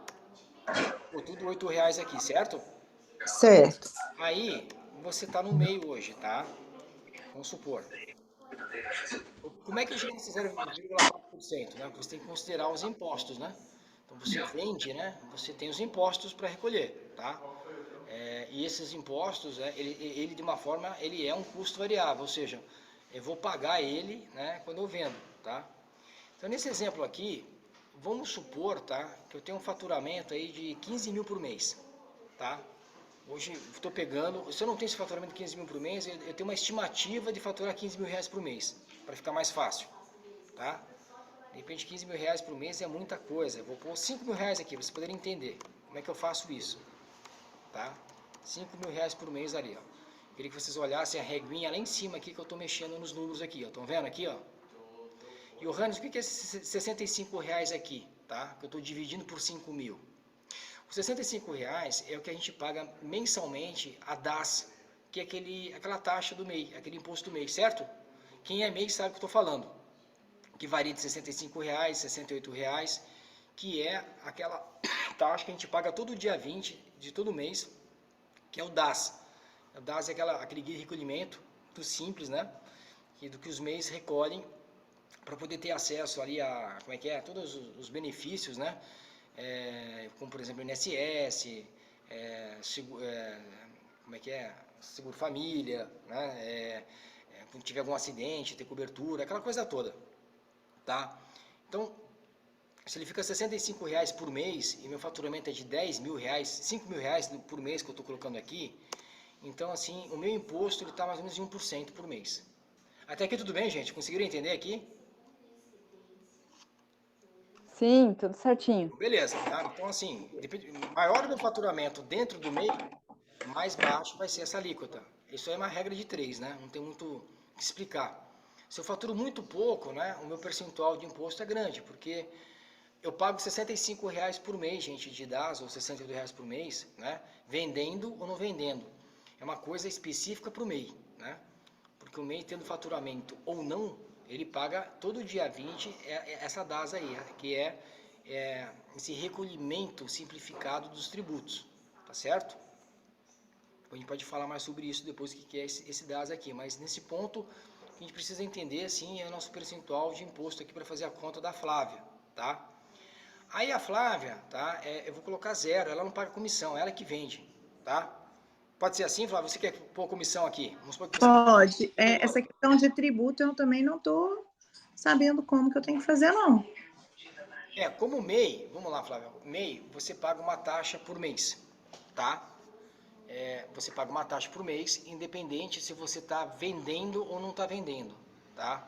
Pô, tudo R$ 8 aqui, certo? Certo. Aí, você tá no meio hoje, tá? Vamos supor. Como é que eu cheguei nesse 0,4%? 20%, né? Porque você tem que considerar os impostos, né? Então você vende, né? Você tem os impostos para recolher, tá? E esses impostos, ele de uma forma, ele é um custo variável, ou seja, eu vou pagar ele, né, quando eu vendo, tá? Então nesse exemplo aqui, vamos supor, tá, que eu tenho um faturamento aí de 15 mil por mês, tá? Hoje estou pegando, se eu não tenho esse faturamento de 15 mil por mês, eu tenho uma estimativa de faturar 15 mil reais por mês, para ficar mais fácil, tá? De repente 15 mil reais por mês é muita coisa, eu vou pôr 5 mil reais aqui, para vocês poderem entender como é que eu faço isso, tá? 5 mil reais por mês ali, ó. Queria que vocês olhassem a reguinha lá em cima aqui, que eu estou mexendo nos números aqui, ó. Estão vendo aqui, ó? E o Hannes, o que é esses 65 reais aqui, tá? Que eu estou dividindo por 5 mil. Os 65 reais é o que a gente paga mensalmente a DAS, que é aquela taxa do MEI, aquele imposto do MEI, certo? Quem é MEI sabe o que eu estou falando. Que varia de 65 reais, 68 reais, que é aquela taxa que a gente paga todo dia 20 de todo mês, que é o DAS. O DAS é aquele guia de recolhimento do Simples, né? Do que os MEIs recolhem para poder ter acesso ali a, todos os benefícios, né? Como por exemplo INSS, seguro família, né? Quando tiver algum acidente, ter cobertura, aquela coisa toda, tá? Então, se ele fica R$ 65 reais por mês e meu faturamento é de 10 mil reais, 5 mil reais por mês que eu estou colocando aqui, então assim, o meu imposto está mais ou menos de 1% por mês. Até aqui tudo bem, gente? Conseguiram entender aqui? Sim, tudo certinho. Beleza, tá? Então assim, maior o meu faturamento dentro do MEI, mais baixo vai ser essa alíquota. Isso é uma regra de 3, né? Não tem muito o que explicar. Se eu faturo muito pouco, né, o meu percentual de imposto é grande, porque eu pago R$ 65 reais por mês, gente, de DAS, ou R$ 68 reais por mês, né, vendendo ou não vendendo. É uma coisa específica para o MEI, né? Porque o MEI, tendo faturamento ou não, ele paga todo dia 20 essa DAS aí, que é esse recolhimento simplificado dos tributos, tá certo? A gente pode falar mais sobre isso depois, o que é esse DAS aqui, mas nesse ponto a gente precisa entender, assim, é o nosso percentual de imposto aqui para fazer a conta da Flávia, tá? Aí a Flávia, tá, eu vou colocar 0, ela não paga comissão, ela que vende, tá? Pode ser assim, Flávia? Você quer pôr comissão aqui? Vamos supor que você... Pode. Essa questão de tributo eu também não estou sabendo como que eu tenho que fazer, não. Como MEI, vamos lá, Flávia, MEI, você paga uma taxa por mês, tá? Você paga uma taxa por mês, independente se você está vendendo ou não está vendendo, tá?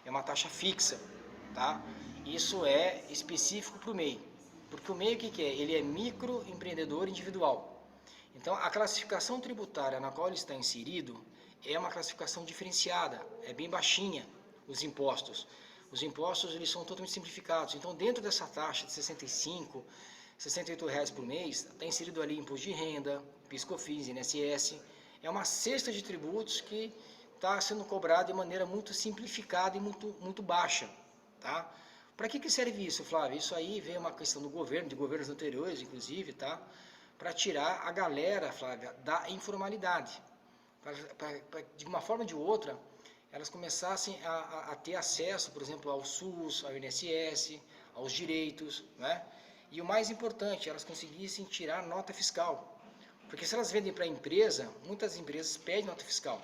É uma taxa fixa, tá? Isso é específico para o MEI, porque o MEI o que é? Ele é microempreendedor individual. Então, a classificação tributária na qual ele está inserido é uma classificação diferenciada, é bem baixinha os impostos. Os impostos, eles são totalmente simplificados. Então, dentro dessa taxa de 65, 68 reais por mês, está inserido ali imposto de renda, PIS/COFINS, INSS. É uma cesta de tributos que está sendo cobrada de maneira muito simplificada e muito baixa, tá? Para que serve isso, Flávio? Isso aí veio uma questão do governo, de governos anteriores, inclusive, tá? Para tirar a galera, Flávia, da informalidade. Pra, de uma forma ou de outra, elas começassem a ter acesso, por exemplo, ao SUS, ao INSS, aos direitos, né? E o mais importante, elas conseguissem tirar nota fiscal. Porque se elas vendem para a empresa, muitas empresas pedem nota fiscal.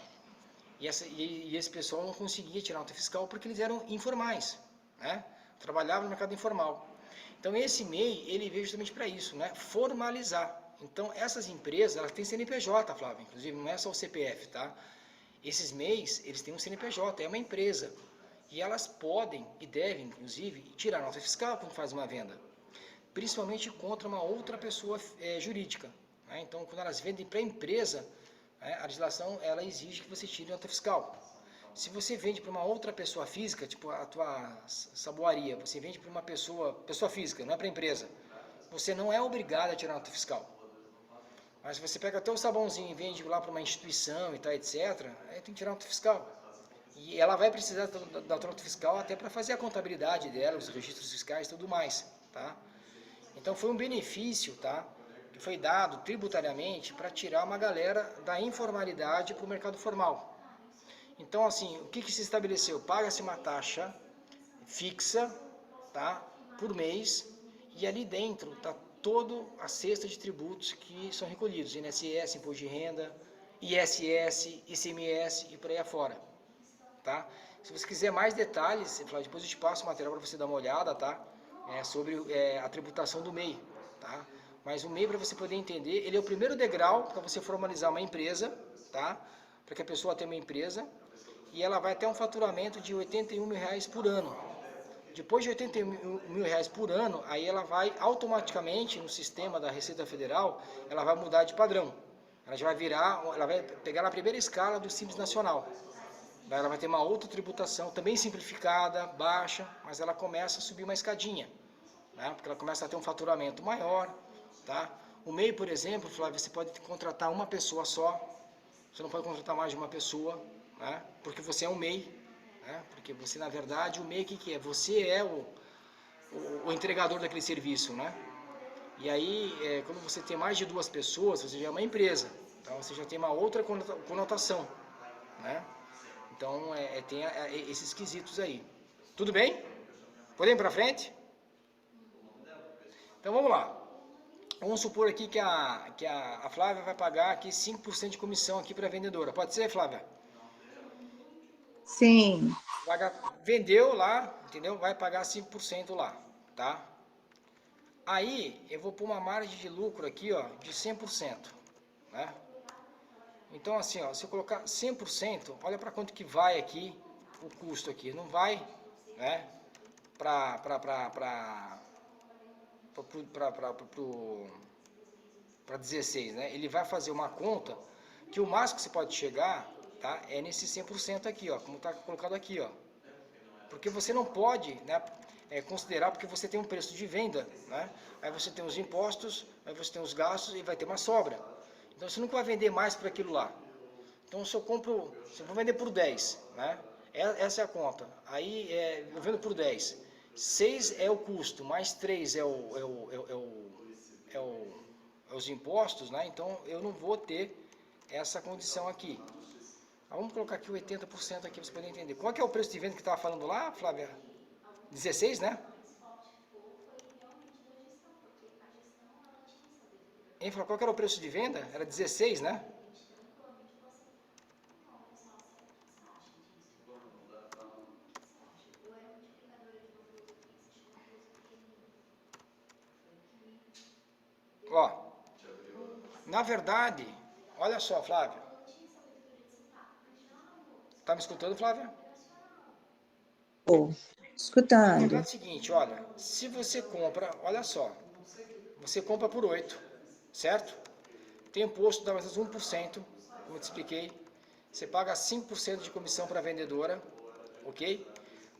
E esse pessoal não conseguia tirar nota fiscal porque eles eram informais, né? Trabalhavam no mercado informal. Então esse MEI, ele veio justamente para isso, né? Formalizar. Então essas empresas, elas têm CNPJ, Flávio, inclusive não é só o CPF, tá? Esses MEIs, eles têm um CNPJ, é uma empresa. E elas podem e devem, inclusive, tirar nota fiscal quando faz uma venda. Principalmente contra uma outra pessoa jurídica, né? Então, quando elas vendem para a empresa, a legislação ela exige que você tire nota fiscal. Se você vende para uma outra pessoa física, tipo a tua saboaria, você vende para uma pessoa física, não é para a empresa, você não é obrigado a tirar nota fiscal. Mas se você pega até o sabãozinho e vende lá para uma instituição e tal, etc., aí tem que tirar nota fiscal. E ela vai precisar da nota fiscal até para fazer a contabilidade dela, os registros fiscais e tudo mais, tá? Então foi um benefício, tá, que foi dado tributariamente para tirar uma galera da informalidade para o mercado formal. Então, assim, o que se estabeleceu? Paga-se uma taxa fixa, tá? Por mês, e ali dentro tá toda a cesta de tributos que são recolhidos, INSS, Imposto de Renda, ISS, ICMS e por aí afora, tá? Se você quiser mais detalhes, depois eu te passo o material para você dar uma olhada, tá? Sobre a tributação do MEI, tá? Mas o MEI, para você poder entender, ele é o primeiro degrau para você formalizar uma empresa, tá? Para que a pessoa tenha uma empresa, e ela vai ter um faturamento de R$81 mil por ano. Depois de R$81 mil por ano, aí ela vai automaticamente, no sistema da Receita Federal, ela vai mudar de padrão. Ela já vai virar, ela vai pegar na primeira escala do Simples Nacional. Daí ela vai ter uma outra tributação, também simplificada, baixa, mas ela começa a subir uma escadinha, né? Porque ela começa a ter um faturamento maior, tá? O MEI, por exemplo, Flávio, você pode contratar uma pessoa só, você não pode contratar mais de uma pessoa, né? Porque você é um MEI, né? Porque você, na verdade, o MEI, o que é? Você é o entregador daquele serviço, né? E aí, quando você tem mais de duas pessoas, você já é uma empresa, então você já tem uma outra conotação, né? Então, tem esses quesitos aí. Tudo bem? Podemos ir para frente? Então, vamos lá. Vamos supor aqui que a Flávia vai pagar aqui 5% de comissão aqui para a vendedora. Pode ser, Flávia? Sim. Vendeu lá, entendeu? Vai pagar 5% lá, tá? Aí, eu vou pôr uma margem de lucro aqui, ó, de 100%, né? Então, assim, ó, se eu colocar 100%, olha para quanto que vai aqui o custo aqui. Não vai, né, para 16, né? Ele vai fazer uma conta que o máximo que você pode chegar, tá, é nesse 100% aqui, ó, como está colocado aqui, ó. Porque você não pode, né, considerar, porque você tem um preço de venda, né? Aí você tem os impostos, aí você tem os gastos e vai ter uma sobra. Então você nunca vai vender mais por aquilo lá. Então se eu vou vender por 10, né? Essa é a conta. Aí eu vendo por 10. 6 é o custo, mais 3 os impostos, né? Então eu não vou ter essa condição aqui. Vamos colocar aqui 80% aqui para você poder entender. Qual que é o preço de venda que estava falando lá, Flávia? 16, né? Hein, Flávia, qual que era o preço de venda? Era 16, né? Ó, na verdade, olha só, Flávia. Tá me escutando, Flávia? Oh, Na escutando. verdade é o seguinte, olha, se você compra, olha só, você compra por 8, certo? Tem imposto, dá mais ou menos 1%, como eu te expliquei. Você paga 5% de comissão para a vendedora, ok?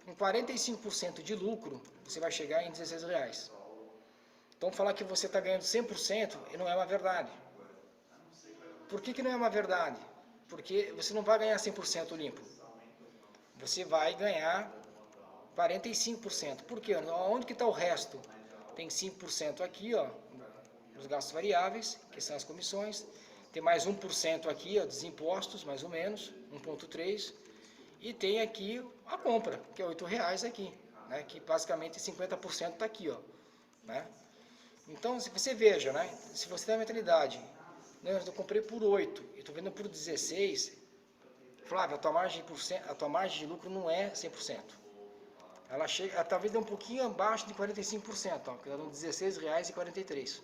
Com 45% de lucro, você vai chegar em R$16. Então, falar que você está ganhando 100% não é uma verdade. Por que não é uma verdade? Porque você não vai ganhar 100% limpo. Você vai ganhar 45%. Por quê? Onde que está o resto? Tem 5% aqui, ó, os gastos variáveis, que são as comissões. Tem mais 1% aqui, ó, dos impostos, mais ou menos, 1,3%. E tem aqui a compra, que é R$8 aqui, né? Que basicamente 50% está aqui, ó, né? Então, se você veja, né? Se você tem a mentalidade, né, eu comprei por 8 e estou vendendo por 16, Flávio, a tua margem de lucro não é 100%. Ela chega, talvez dê um pouquinho abaixo de 45%, ó, que dá R$16,43.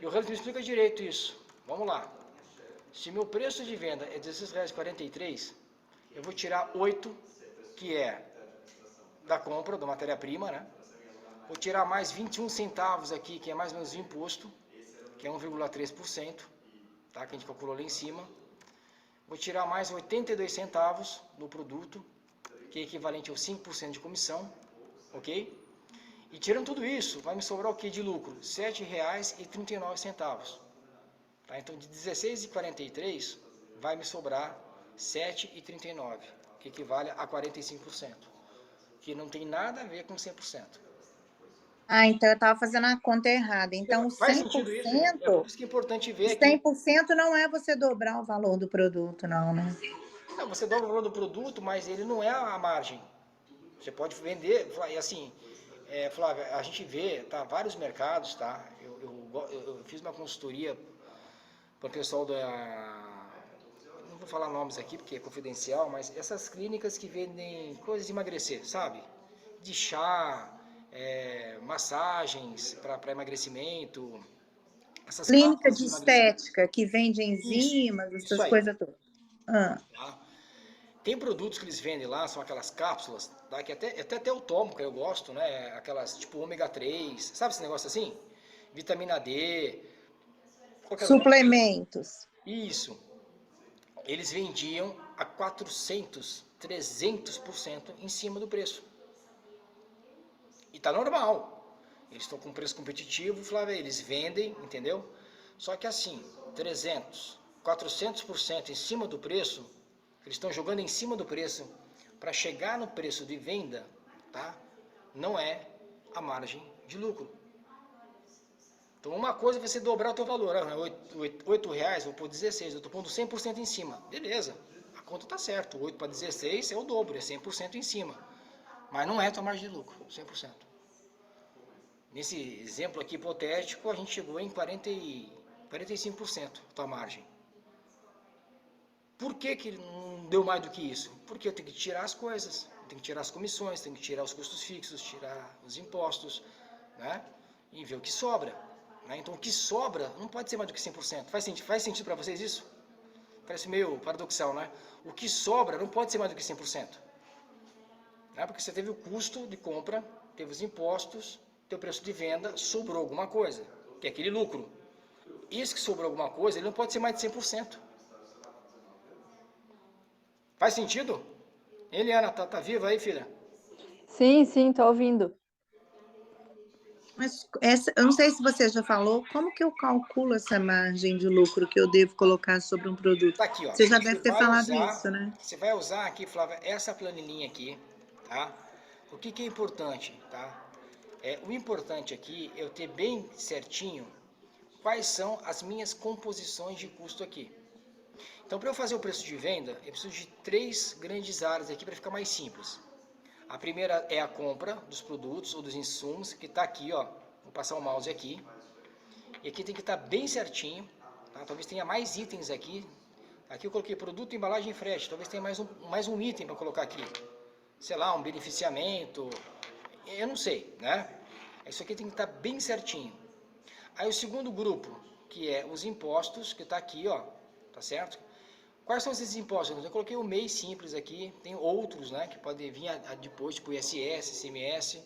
E o Hans me explica direito isso. Vamos lá. Se meu preço de venda é R$16,43, eu vou tirar 8, que é da compra, da matéria-prima, né? Vou tirar mais 21 centavos aqui, que é mais ou menos o imposto, que é 1,3%, tá? Que a gente calculou lá em cima. Vou tirar mais 82 centavos no produto, que é equivalente aos 5% de comissão, ok? E tirando tudo isso, vai me sobrar o que de lucro? R$7,39. Tá? Então, de R$16,43, vai me sobrar R$7,39, que equivale a 45%, que não tem nada a ver com 100%. Ah, então eu estava fazendo a conta errada. Então, Faz sentido isso? É por isso que é importante ver aqui. 100% não é você dobrar o valor do produto, não, né? Não, você dobra o valor do produto, mas ele não é a margem. Você pode vender, e assim, Flávia, a gente vê, tá, vários mercados, tá? Eu fiz uma consultoria para o pessoal não vou falar nomes aqui porque é confidencial, mas essas clínicas que vendem coisas de emagrecer, sabe? De chá, massagens para emagrecimento, essas Clínica cápsulas de de emagrecimento. estética que vende Isso, enzimas, isso essas aí. coisas todas. Ah, Tá? Tem produtos que eles vendem lá, são aquelas cápsulas, tá? Que até eu tomo, que eu gosto, né? Aquelas tipo ômega 3, sabe esse negócio assim? Vitamina D, qualquer nome. suplementos. Isso. Eles vendiam a 400, 300% em cima do preço. E tá normal. Eles estão com preço competitivo, Flávia, eles vendem, entendeu? Só que assim, 300, 400% em cima do preço, eles estão jogando em cima do preço para chegar no preço de venda, tá? Não é a margem de lucro. Então uma coisa é você dobrar o teu valor, R$8, vou pôr 16, eu estou pondo 100% em cima. Beleza, a conta está certa, 8 para 16 é o dobro, é 100% em cima. Mas não é a tua margem de lucro, 100%. Nesse exemplo aqui hipotético, a gente chegou em 45% da margem. Por que não deu mais do que isso? Porque eu tenho que tirar as coisas, tenho que tirar as comissões, tenho que tirar os custos fixos, tirar os impostos, né? E ver o que sobra. Né? Então o que sobra não pode ser mais do que 100%. Faz sentido para vocês isso? Parece meio paradoxal, né? O que sobra não pode ser mais do que 100%. Né? Porque você teve o custo de compra, teve os impostos, teu preço de venda, sobrou alguma coisa, que é aquele lucro. Isso que sobrou alguma coisa, ele não pode ser mais de 100%. Faz sentido? Eliana, tá viva aí, filha? Sim, sim, tô ouvindo. Mas eu não sei se você já falou, como que eu calculo essa margem de lucro que eu devo colocar sobre um produto? Tá aqui, ó. Você já deve ter falado isso, né? Você vai usar aqui, Flávia, essa planilhinha aqui, tá? O que é importante, tá? O importante aqui é eu ter bem certinho quais são as minhas composições de custo aqui. Então, para eu fazer o preço de venda, eu preciso de 3 grandes áreas aqui para ficar mais simples. A primeira é a compra dos produtos ou dos insumos, que está aqui, ó. Vou passar o mouse aqui. E aqui tem que estar bem certinho, tá? Talvez tenha mais itens aqui. Aqui eu coloquei produto, embalagem e frete. Talvez tenha mais um item para colocar aqui. Sei lá, um beneficiamento. Eu não sei, né? Isso aqui tem que estar bem certinho. Aí o segundo grupo, que é os impostos, que está aqui, ó. Tá certo? Quais são esses impostos? Eu coloquei o MEI simples aqui, tem outros, né, que podem vir depois, tipo ISS, ICMS,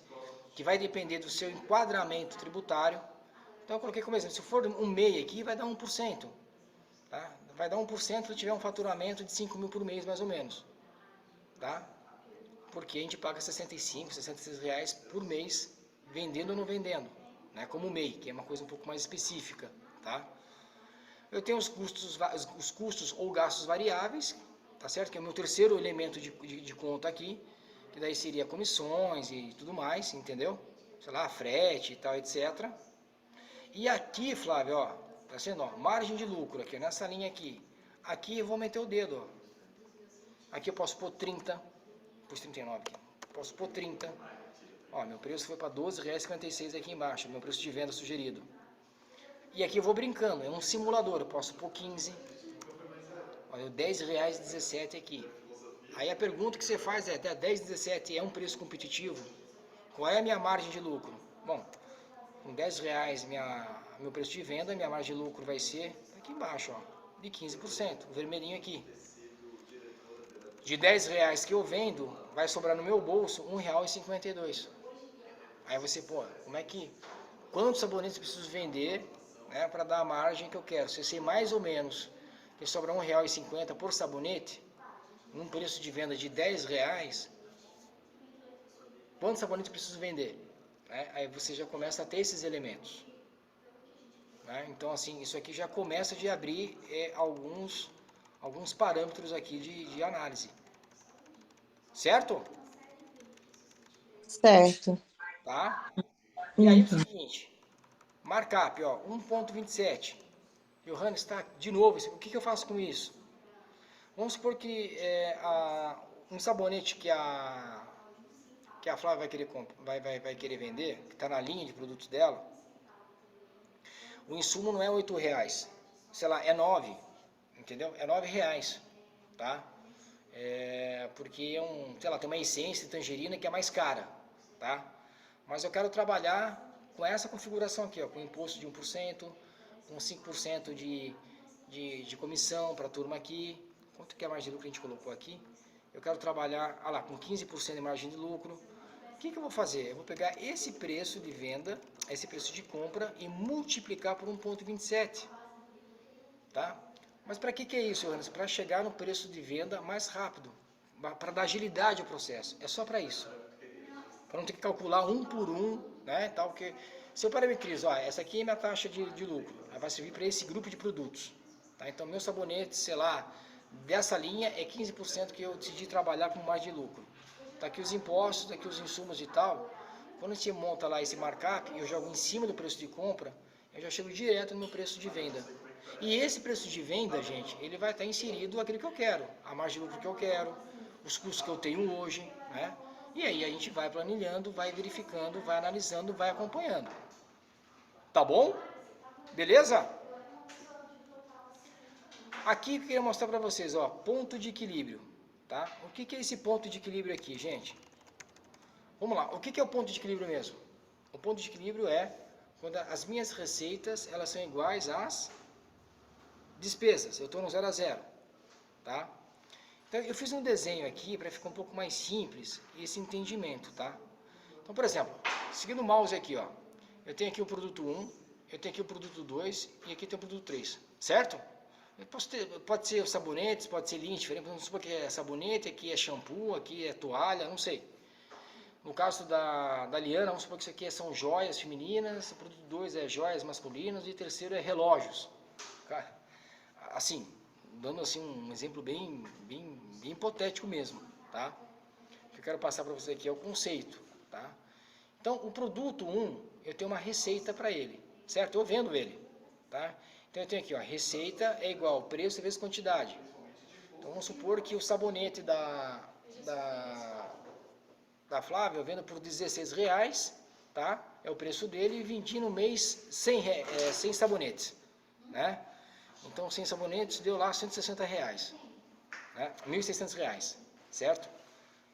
que vai depender do seu enquadramento tributário. Então eu coloquei como exemplo, se for um MEI aqui, vai dar 1%. Tá? Vai dar 1% se tiver um faturamento de 5 mil por mês, mais ou menos. Tá? Porque a gente paga 65, 66 reais por mês, vendendo ou não vendendo, né, como MEI, que é uma coisa um pouco mais específica. Tá? Eu tenho os custos ou gastos variáveis, tá certo? Que é o meu terceiro elemento de conta aqui, que daí seria comissões e tudo mais, entendeu? Sei lá, frete e tal, etc. E aqui, Flávio, ó, tá sendo, ó, margem de lucro, aqui, nessa linha aqui. Aqui eu vou meter o dedo, ó. Aqui eu posso pôr 30, pus 39 aqui. Posso pôr 30. Ó, meu preço foi para R$12,56 aqui embaixo, meu preço de venda sugerido. E aqui eu vou brincando, é um simulador, eu posso pôr 15, olha, R$10,17 aqui. Aí a pergunta que você faz é, até 10,17 é um preço competitivo? Qual é a minha margem de lucro? Bom, com R$10 meu preço de venda, minha margem de lucro vai ser aqui embaixo, ó, de 15%, o vermelhinho aqui. De R$10 que eu vendo, vai sobrar no meu bolso R$1,52. Aí você, pô, quantos sabonetes eu preciso vender, né, para dar a margem que eu quero? Se eu sei mais ou menos que sobra R$1,50 por sabonete, num preço de venda de R$10, quantos sabonetes eu preciso vender? Aí você já começa a ter esses elementos. Né? Então, assim, isso aqui já começa a abrir alguns parâmetros aqui de análise. Certo? Certo. Tá? E aí é o Uhum. seguinte, markup, ó, 1,27. Johannes, está de novo, o que eu faço com isso? Vamos supor que um sabonete que que a Flávia vai querer vender, que está na linha de produtos dela, o insumo não é R$8, sei lá, é 9, entendeu? É R$9, tá? Porque sei lá, tem uma essência de tangerina que é mais cara, tá? Mas eu quero trabalhar com essa configuração aqui, ó, com imposto de 1%, com 5% de comissão para a turma aqui. Quanto que é a margem de lucro que a gente colocou aqui? Eu quero trabalhar lá, com 15% de margem de lucro. O que eu vou fazer? Eu vou pegar esse preço de venda, esse preço de compra e multiplicar por 1,27. Tá? Mas para que é isso, Johannes? Para chegar no preço de venda mais rápido, para dar agilidade ao processo. É só para isso. Para não ter que calcular um por um, né? Tal, que, se eu parametrizo, essa aqui é minha taxa de lucro, ela vai servir para esse grupo de produtos. Tá? Então, meu sabonete, sei lá, dessa linha é 15% que eu decidi trabalhar com mais de lucro. Tá aqui os impostos, tá aqui os insumos e tal. Quando a gente monta lá esse markup, eu jogo em cima do preço de compra, eu já chego direto no meu preço de venda. E esse preço de venda, gente, ele vai estar inserido aquilo que eu quero, a margem de lucro que eu quero, os custos que eu tenho hoje, né? E aí a gente vai planilhando, vai verificando, vai analisando, vai acompanhando. Tá bom? Beleza? Aqui eu queria mostrar para vocês, ó, ponto de equilíbrio, tá? O que é esse ponto de equilíbrio aqui, gente? Vamos lá, o que é o ponto de equilíbrio mesmo? O ponto de equilíbrio é quando as minhas receitas, elas são iguais às despesas, eu estou no 0 a 0, tá? Então eu fiz um desenho aqui para ficar um pouco mais simples esse entendimento, tá? Então, por exemplo, seguindo o mouse aqui, ó, eu tenho aqui o produto 1, eu tenho aqui o produto 2 e aqui tem o produto 3, certo? Pode ser sabonetes, pode ser linha diferente, vamos supor que é sabonete, aqui é shampoo, aqui é toalha, não sei. No caso da Liana, vamos supor que isso aqui são joias femininas, o produto 2 é joias masculinas e o terceiro é relógios. Cara, assim, dando assim um exemplo bem hipotético mesmo, tá? O que eu quero passar para você aqui é o conceito, tá? Então, o produto 1, eu tenho uma receita para ele, certo? Eu vendo ele, tá? Então, eu tenho aqui, ó, receita é igual preço vezes quantidade. Então, vamos supor que o sabonete da Flávia eu vendo por R$16, tá? É o preço dele e vendi no mês 100 sabonetes, né? Então, 100 sabonetes deu lá R$160, né? R$1.600, certo?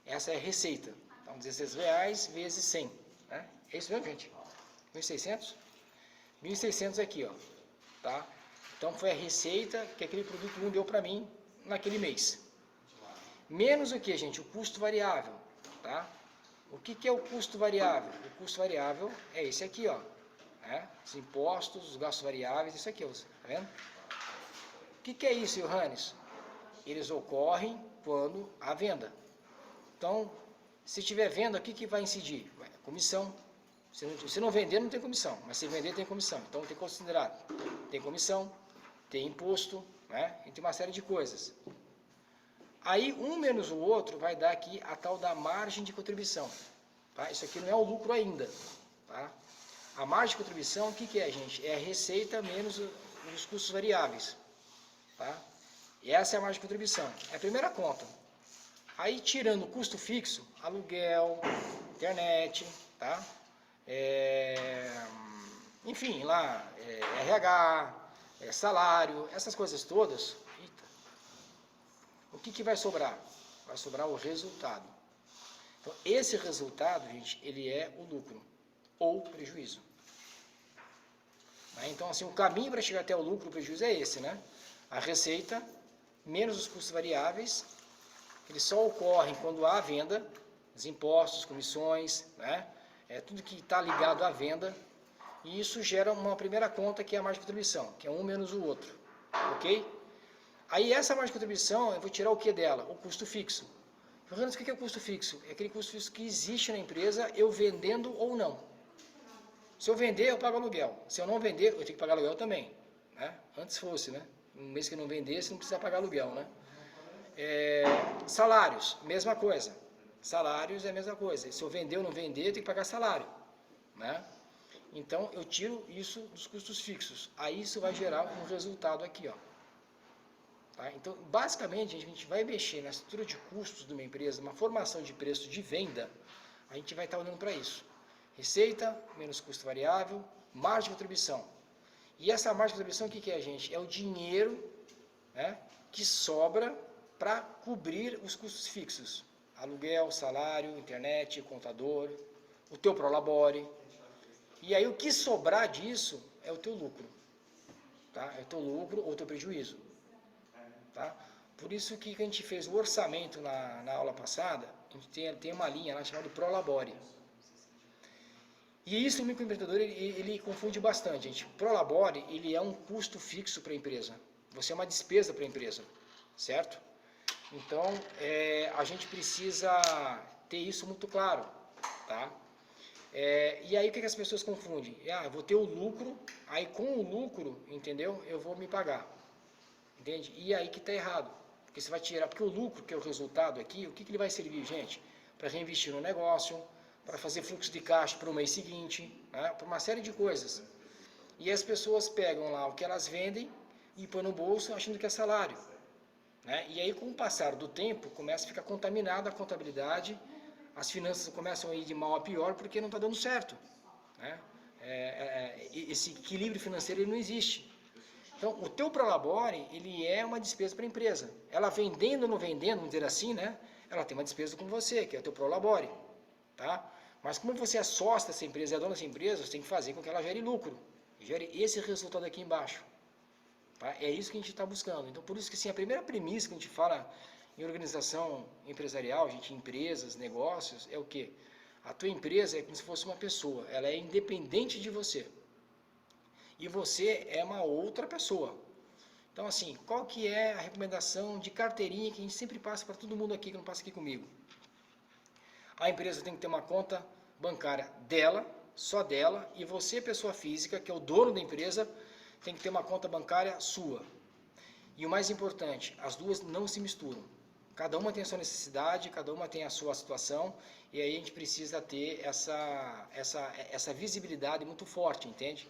Essa é a receita. Então, R$16 vezes 100, né? É isso mesmo, gente? 1.600? 1.600 aqui, ó, tá? Então, foi a receita que aquele produto 1 deu para mim naquele mês. Menos o que, gente? O custo variável, tá? O que é o custo variável? O custo variável é esse aqui, ó, né? Os impostos, os gastos variáveis, isso aqui, ó, tá vendo? O que é isso, Johannes? Eles ocorrem quando há venda. Então, se tiver venda, o que vai incidir? Comissão. Se não vender, não tem comissão. Mas se vender, tem comissão. Então, tem que considerar. Tem comissão, tem imposto, né? E tem uma série de coisas. Aí, um menos o outro vai dar aqui a tal da margem de contribuição. Tá? Isso aqui não é o lucro ainda. Tá? A margem de contribuição, o que é, gente? É a receita menos os custos variáveis. Tá? E essa é a margem de contribuição. É a primeira conta. Aí, tirando o custo fixo, aluguel, internet, tá? Enfim, lá, RH, salário, essas coisas todas. Eita. O que vai sobrar? Vai sobrar o resultado. Então, esse resultado, gente, ele é o lucro ou prejuízo. Então, assim, o caminho para chegar até o lucro ou prejuízo é esse, né? A receita menos os custos variáveis, eles só ocorrem quando há venda, os impostos, comissões, né? Tudo que está ligado à venda, e isso gera uma primeira conta que é a margem de contribuição, que é um menos o outro, ok? Aí essa margem de contribuição, eu vou tirar o que dela? O custo fixo. Fernando, o que é o custo fixo? É aquele custo fixo que existe na empresa, eu vendendo ou não. Se eu vender, eu pago aluguel. Se eu não vender, eu tenho que pagar aluguel também, né? Antes fosse, né? Um mês que eu não vendesse, não precisa pagar aluguel, né? Salários, mesma coisa. Salários é a mesma coisa. Se eu vender ou não vender, eu tenho que pagar salário, né? Então, eu tiro isso dos custos fixos. Aí isso vai gerar um resultado aqui, ó. Tá? Então, basicamente, a gente vai mexer na estrutura de custos de uma empresa, uma formação de preço de venda, a gente vai estar olhando para isso. Receita, menos custo variável, margem de contribuição. E essa margem de contribuição, o que é, gente? É o dinheiro, né, que sobra para cobrir os custos fixos. Aluguel, salário, internet, contador, o teu prolabore. E aí o que sobrar disso é o teu lucro. Tá? É o teu lucro ou o teu prejuízo. Tá? Por isso que a gente fez o orçamento na aula passada, a gente tem uma linha lá chamada Prolabore. E isso o microempreendedor ele confunde bastante, gente. Prolabore, ele é um custo fixo para a empresa. Você é uma despesa para a empresa, certo? Então, a gente precisa ter isso muito claro, tá? E aí o que as pessoas confundem? Eu vou ter o lucro, aí com o lucro, entendeu? Eu vou me pagar, entende? E aí que está errado, porque você vai tirar, porque o lucro, que é o resultado aqui, o que ele vai servir, gente? Para reinvestir no negócio, para fazer fluxo de caixa para o mês seguinte, né? Para uma série de coisas. E as pessoas pegam lá o que elas vendem e põem no bolso achando que é salário. Né? E aí, com o passar do tempo, começa a ficar contaminada a contabilidade, as finanças começam a ir de mal a pior porque não está dando certo. Né? Esse equilíbrio financeiro ele não existe. Então, o teu prolabore, ele é uma despesa para a empresa. Ela vendendo ou não vendendo, vamos dizer assim, né? Ela tem uma despesa com você, que é o teu prolabore. Tá? Mas como você é sócio dessa empresa, é dona dessa empresa, você tem que fazer com que ela gere lucro. Gere esse resultado aqui embaixo. Tá? É isso que a gente está buscando. Então, por isso que assim, a primeira premissa que a gente fala em organização empresarial, gente, empresas, negócios, é o quê? A tua empresa é como se fosse uma pessoa. Ela é independente de você. E você é uma outra pessoa. Então, assim, qual que é a recomendação de carteirinha que a gente sempre passa para todo mundo aqui, que não passa aqui comigo? A empresa tem que ter uma conta bancária dela, só dela, e você, pessoa física, que é o dono da empresa, tem que ter uma conta bancária sua. E o mais importante, as duas não se misturam. Cada uma tem a sua necessidade, cada uma tem a sua situação, e aí a gente precisa ter essa visibilidade muito forte, entende?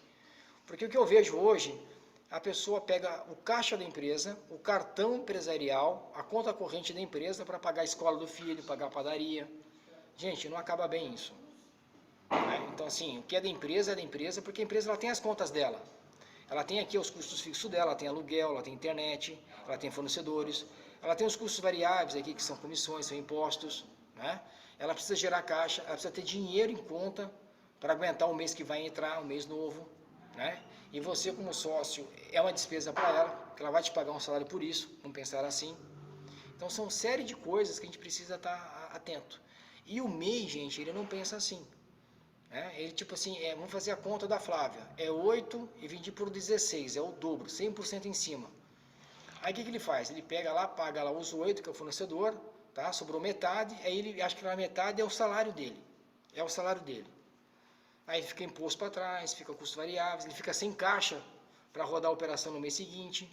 Porque o que eu vejo hoje, a pessoa pega o caixa da empresa, o cartão empresarial, a conta corrente da empresa para pagar a escola do filho, pagar a padaria. Gente, não acaba bem isso. Né? Então, assim, o que é da empresa, porque a empresa ela tem as contas dela. Ela tem aqui os custos fixos dela, ela tem aluguel, ela tem internet, ela tem fornecedores, ela tem os custos variáveis aqui, que são comissões, são impostos. Né? Ela precisa gerar caixa, ela precisa ter dinheiro em conta para aguentar o mês que vai entrar, o mês novo. Né? E você, como sócio, é uma despesa para ela, porque ela vai te pagar um salário por isso, vamos pensar assim. Então, são série de coisas que a gente precisa estar atento. E o MEI, gente, ele não pensa assim. Né? Ele, tipo assim, vamos fazer a conta da Flávia. É 8 e dividir por 16, é o dobro, 100% em cima. Aí o que ele faz? Ele pega lá, paga lá os 8, que é o fornecedor, tá? Sobrou metade, aí ele acha que na metade é o salário dele. É o salário dele. Aí fica imposto para trás, fica custos variáveis, ele fica sem caixa para rodar a operação no mês seguinte.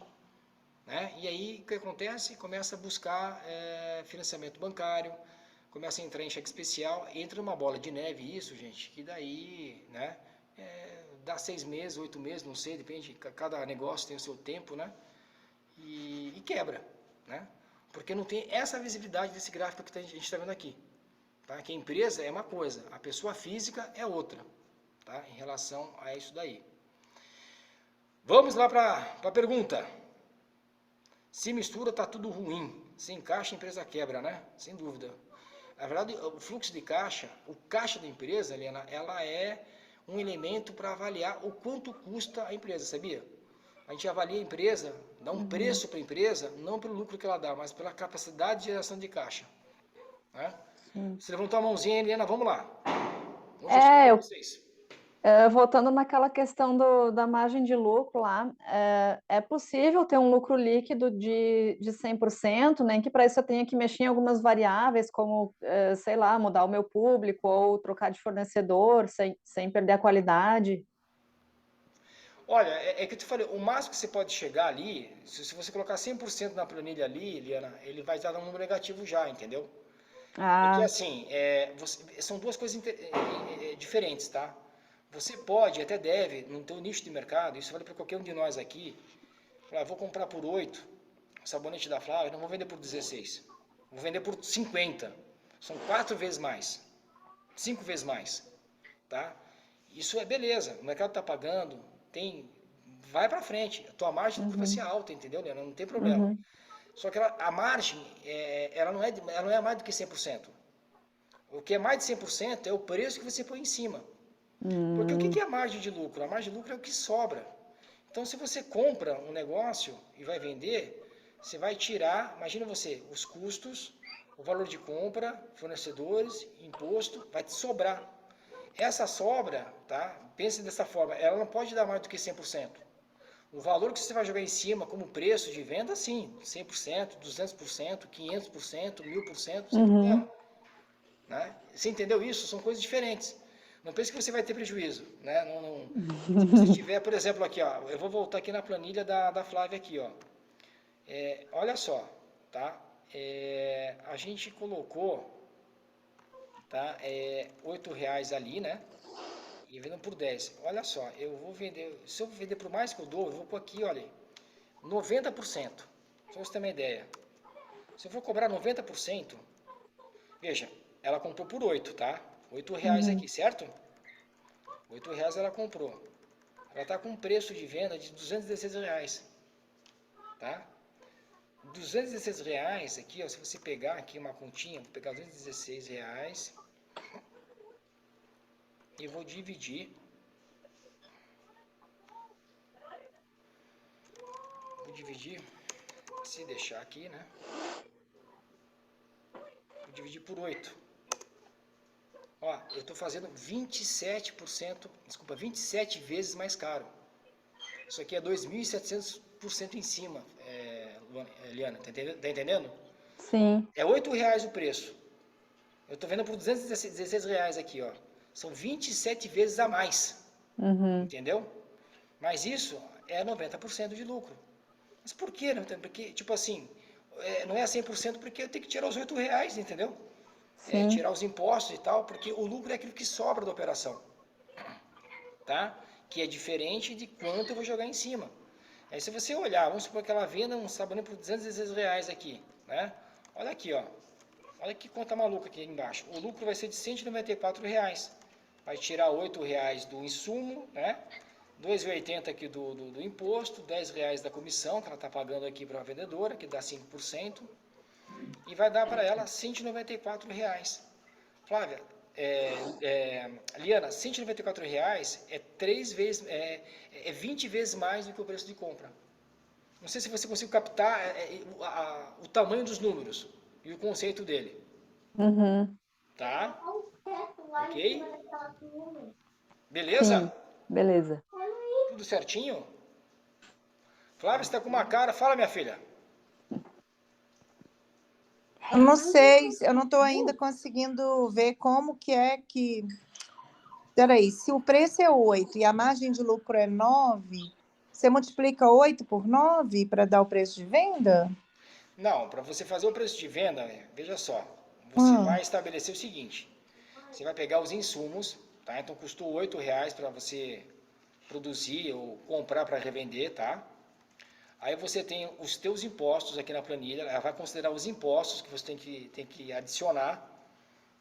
Né? E aí o que acontece? Começa a buscar financiamento bancário, começa a entrar em cheque especial, entra uma bola de neve isso, gente, que daí, né, dá 6 meses, 8 meses, não sei, depende, cada negócio tem o seu tempo, né, e quebra, né, porque não tem essa visibilidade desse gráfico que a gente está vendo aqui, tá, que a empresa é uma coisa, a pessoa física é outra, tá, em relação a isso daí. Vamos lá para a pergunta. Se mistura, tá tudo ruim, sem caixa a empresa quebra, né, sem dúvida. Na verdade, o fluxo de caixa, o caixa da empresa, Helena, ela é um elemento para avaliar o quanto custa a empresa, sabia? A gente avalia a empresa, dá um preço para a empresa, não pelo lucro que ela dá, mas pela capacidade de geração de caixa. Né? Você levantou a mãozinha, Helena, vamos lá. Vamos eu, vocês. Voltando naquela questão da margem de lucro lá, é possível ter um lucro líquido de 100%, nem que para isso eu tenha que mexer em algumas variáveis, como, sei lá, mudar o meu público ou trocar de fornecedor sem perder a qualidade. Olha, que eu te falei, o máximo que você pode chegar ali, se você colocar 100% na planilha ali, Eliana, ele vai dar um número negativo já, entendeu? Porque Ah, assim, são duas coisas diferentes, tá? Você pode, até deve, no teu nicho de mercado, isso vale para qualquer um de nós aqui, falar, vou comprar por 8 o sabonete da Flávia, não vou vender por 16, vou vender por 50, são 4 vezes mais. 5 vezes mais, tá? Isso é beleza, o mercado está pagando, vai para frente, a tua margem de lucro vai ser alta, entendeu, Leandro? Não tem problema. Só que a margem, ela não é mais do que 100%. O que é mais de 100% é o preço que você põe em cima. Porque o que é a margem de lucro? A margem de lucro é o que sobra. Então, se você compra um negócio e vai vender, você vai tirar, imagina você, os custos, o valor de compra, fornecedores, imposto, vai te sobrar. Essa sobra, tá? Pense dessa forma, ela não pode dar mais do que 100%. O valor que você vai jogar em cima como preço de venda, sim, 100%, 200%, 500%, 1000%, sem problema. Né? Você entendeu isso? São coisas diferentes. Não pense que você vai ter prejuízo. Né? Se você tiver, por exemplo, aqui, ó, eu vou voltar aqui na planilha da Flávia aqui, ó. Olha só, tá? A gente colocou, tá? R$8 ali, né? E vendendo por 10. Olha só, eu vou vender, se eu vender por mais que eu dou, eu vou pôr aqui, olha, 90%. Só pra você ter uma ideia. Se eu for cobrar 90%, veja, ela comprou por 8, tá? R$8 aqui, certo? R$8 ela comprou. Ela está com um preço de venda de R$216, tá? R$216 aqui, ó, se você pegar aqui uma continha, vou pegar R$216 e vou dividir. Se deixar aqui, né? Vou dividir por 8. Ó, eu estou fazendo 27%, desculpa, 27 vezes mais caro. Isso aqui é 2.700% em cima, Eliana, tá entendendo? Sim. É R$8 o preço. Eu estou vendo por R$216 aqui, ó. São 27 vezes a mais. Entendeu? Mas isso é 90% de lucro. Mas por quê? Porque, tipo assim, não é 100% porque eu tenho que tirar os R$8, entendeu? Tirar os impostos e tal, porque o lucro é aquilo que sobra da operação. Tá? Que é diferente de quanto eu vou jogar em cima. Aí se você olhar, vamos supor que ela venda um sabonete por R$216 aqui, né? Olha aqui, ó. Olha que conta maluca aqui embaixo. O lucro vai ser de R$194. Vai tirar R$8 do insumo, né? R$2,80 aqui do imposto, R$10 da comissão que ela está pagando aqui para a vendedora, que dá 5%, e vai dar para ela R$194. Flávia, Liana, R$194 é 20 vezes mais do que o preço de compra. Não sei se você conseguiu captar o tamanho dos números e o conceito dele. Tá? Ok? Beleza? Sim, beleza. Tudo certinho? Flávia, você está com uma cara. Fala, minha filha. Eu não sei, eu não estou ainda conseguindo ver como que é que... Peraí, se o preço é 8 e a margem de lucro é 9, você multiplica 8 por 9 para dar o preço de venda? Não, para você fazer o preço de venda, veja só. Você vai estabelecer o seguinte. Você vai pegar os insumos, tá? Então custou R$8 para você produzir ou comprar para revender, tá? Aí você tem os teus impostos aqui na planilha, ela vai considerar os impostos que você tem que adicionar,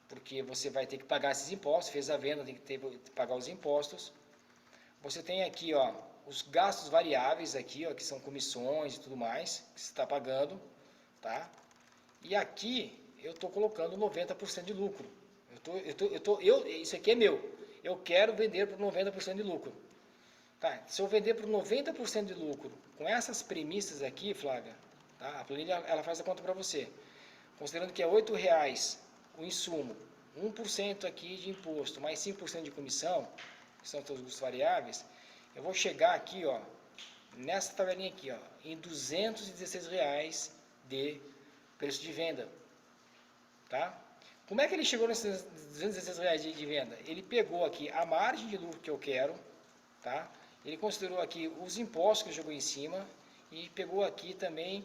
porque você vai ter que pagar esses impostos, fez a venda, tem que pagar os impostos. Você tem aqui, ó, os gastos variáveis aqui, ó, que são comissões e tudo mais, que você está pagando, tá? E aqui eu estou colocando 90% de lucro. Isso aqui é meu. Eu quero vender por 90% de lucro. Tá, se eu vender por 90% de lucro, com essas premissas aqui, Flávia, tá? A planilha ela faz a conta para você. Considerando que é R$8 o insumo, 1% aqui de imposto, mais 5% de comissão, que são os seus custos variáveis, eu vou chegar aqui, ó, nessa tabelinha aqui, ó, em R$216 de preço de venda. Tá? Como é que ele chegou nesses R$216 de venda? Ele pegou aqui a margem de lucro que eu quero, tá? Ele considerou aqui os impostos que jogou em cima e pegou aqui também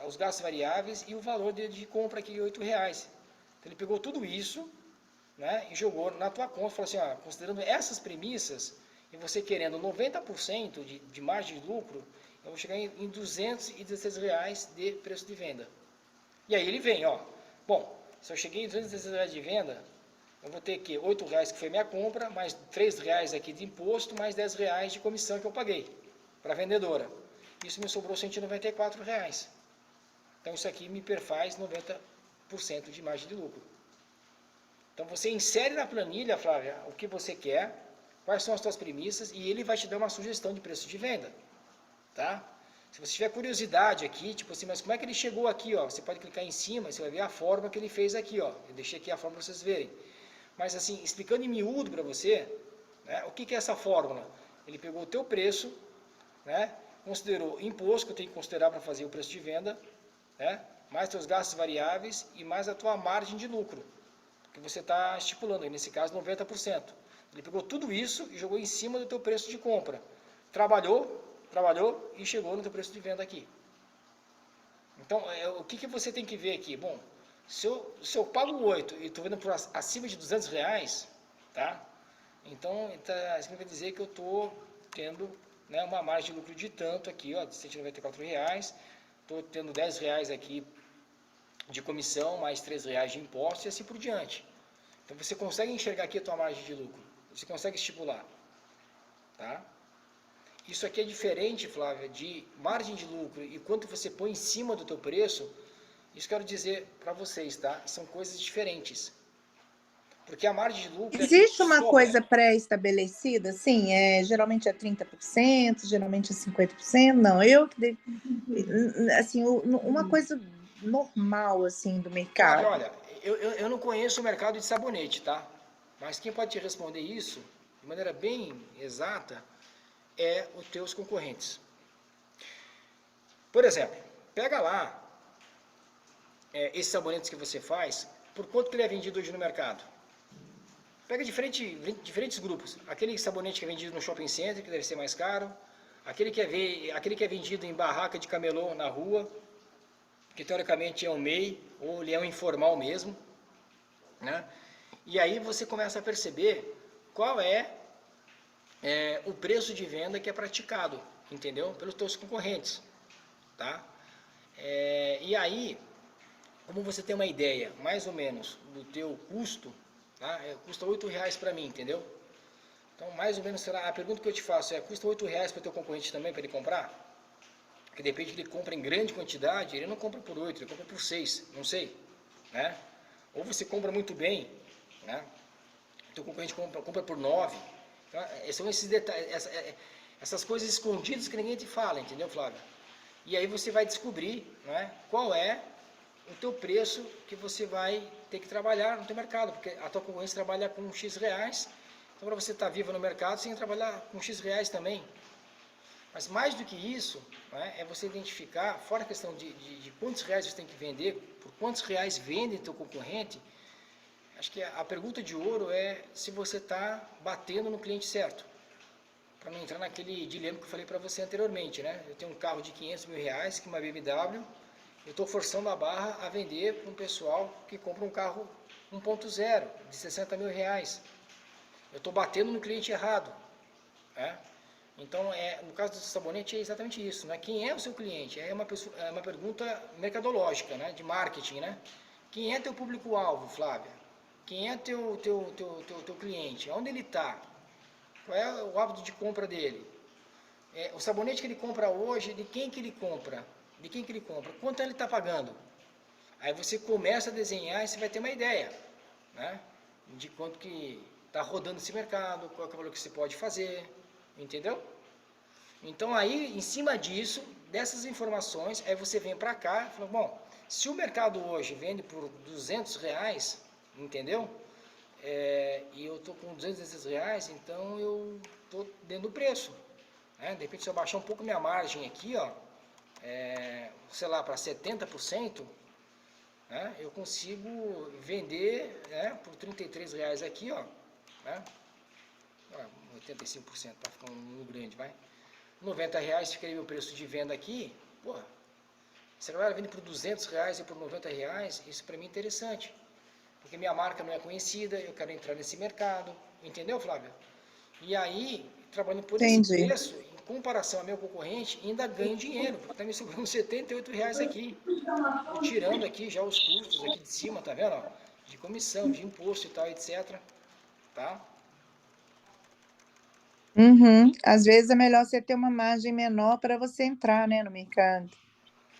os gastos variáveis e o valor de compra aqui de R$8. Então ele pegou tudo isso, né, e jogou na tua conta, falou assim, ó, considerando essas premissas e você querendo 90% de margem de lucro, eu vou chegar em R$216 de preço de venda. E aí ele vem, ó, bom, se eu cheguei em R$216 de venda, eu vou ter aqui R$8 que foi minha compra, mais R$3 aqui de imposto, mais R$10 de comissão que eu paguei para a vendedora. Isso me sobrou R$194. Então isso aqui me perfaz 90% de margem de lucro. Então você insere na planilha, Flávia, o que você quer, quais são as suas premissas, e ele vai te dar uma sugestão de preço de venda. Tá? Se você tiver curiosidade aqui, tipo assim, mas como é que ele chegou aqui, ó? Você pode clicar em cima, você vai ver a forma que ele fez aqui, ó. Eu deixei aqui a forma para vocês verem. Mas assim, explicando em miúdo para você, né, o que é essa fórmula? Ele pegou o teu preço, né, considerou imposto que eu tenho que considerar para fazer o preço de venda, né, mais teus gastos variáveis e mais a tua margem de lucro, que você está estipulando, aí, nesse caso 90%. Ele pegou tudo isso e jogou em cima do teu preço de compra. Trabalhou e chegou no teu preço de venda aqui. Então, o que você tem que ver aqui? Bom, se eu pago 8 e estou vendo por acima de R$200, tá? Então, isso quer dizer que eu estou tendo, né, uma margem de lucro de tanto aqui, ó, de R$194. Estou tendo R$10 aqui de comissão, mais R$3 de imposto e assim por diante. Então, você consegue enxergar aqui a tua margem de lucro. Você consegue estipular. Tá? Isso aqui é diferente, Flávia, de margem de lucro e quanto você põe em cima do teu preço. Isso quero dizer para vocês, tá? São coisas diferentes. Porque a margem de lucro... Existe uma coisa pré-estabelecida? Sim, geralmente é 30%, geralmente é 50%. Não, assim, uma coisa normal, assim, do mercado. Olha, eu não conheço o mercado de sabonete, tá? Mas quem pode te responder isso, de maneira bem exata, é os teus concorrentes. Por exemplo, pega lá esses sabonetes que você faz, por quanto que ele é vendido hoje no mercado. Pega diferentes grupos. Aquele sabonete que é vendido no shopping center, que deve ser mais caro. Aquele que é vendido em barraca de camelô na rua, que teoricamente é um MEI, ou ele é um informal mesmo. Né? E aí você começa a perceber qual é o preço de venda que é praticado, entendeu? Pelos teus concorrentes. Tá? E aí, como você tem uma ideia, mais ou menos, do teu custo, tá? Custa R$8 para mim, entendeu? Então, mais ou menos, será a pergunta que eu te faço custa R$8 para o teu concorrente também, para ele comprar? Porque de repente ele compra em grande quantidade, ele não compra por 8, ele compra por 6, não sei. Né? Ou você compra muito bem, né? O teu concorrente compra por 9. Então, são esses detalhes, essas coisas escondidas que ninguém te fala, entendeu, Flávio? E aí você vai descobrir, né, qual é o teu preço que você vai ter que trabalhar no teu mercado, porque a tua concorrência trabalha com X reais, então para você estar vivo no mercado, você tem que trabalhar com X reais também. Mas mais do que isso, né, é você identificar, fora a questão de quantos reais você tem que vender, por quantos reais vende teu concorrente. Acho que a pergunta de ouro é se você está batendo no cliente certo. Para não entrar naquele dilema que eu falei para você anteriormente, né? Eu tenho um carro de R$500 mil, que é uma BMW, eu estou forçando a barra a vender para um pessoal que compra um carro 1.0 de R$60 mil. Eu estou batendo no cliente errado. Né? Então, no caso do sabonete é exatamente isso. Né? Quem é o seu cliente? É uma pergunta mercadológica, né? De marketing. Né? Quem é teu público-alvo, Flávia? Quem é teu cliente? Onde ele está? Qual é o hábito de compra dele? O sabonete que ele compra hoje, de quem que ele compra? De quem que ele compra? Quanto ele está pagando? Aí você começa a desenhar e você vai ter uma ideia, né? De quanto que está rodando esse mercado, qual é o valor que você pode fazer, entendeu? Então aí, em cima disso, dessas informações, aí você vem para cá e fala, bom, se o mercado hoje vende por R$200, entendeu? E eu estou com R$200, então eu estou dentro do preço. Né? De repente, se eu baixar um pouco minha margem aqui, ó, sei lá, para 70%, né? Eu consigo vender, né, por R$33 aqui, ó, né? 85% para ficar um número grande, vai. R$90 ficaria meu preço de venda aqui. Pô, se a galera vende por R$200 e por R$90, isso para mim é interessante. Porque minha marca não é conhecida, eu quero entrar nesse mercado. Entendeu, Flávia? E aí, trabalhando por esse preço, em comparação ao meu concorrente, ainda ganho dinheiro. Porque está me sobrando R$78 aqui. Estou tirando aqui já os custos aqui de cima, tá vendo? Ó? de comissão, de imposto e tal, etc. Tá? Às vezes é melhor você ter uma margem menor para você entrar, né, no mercado,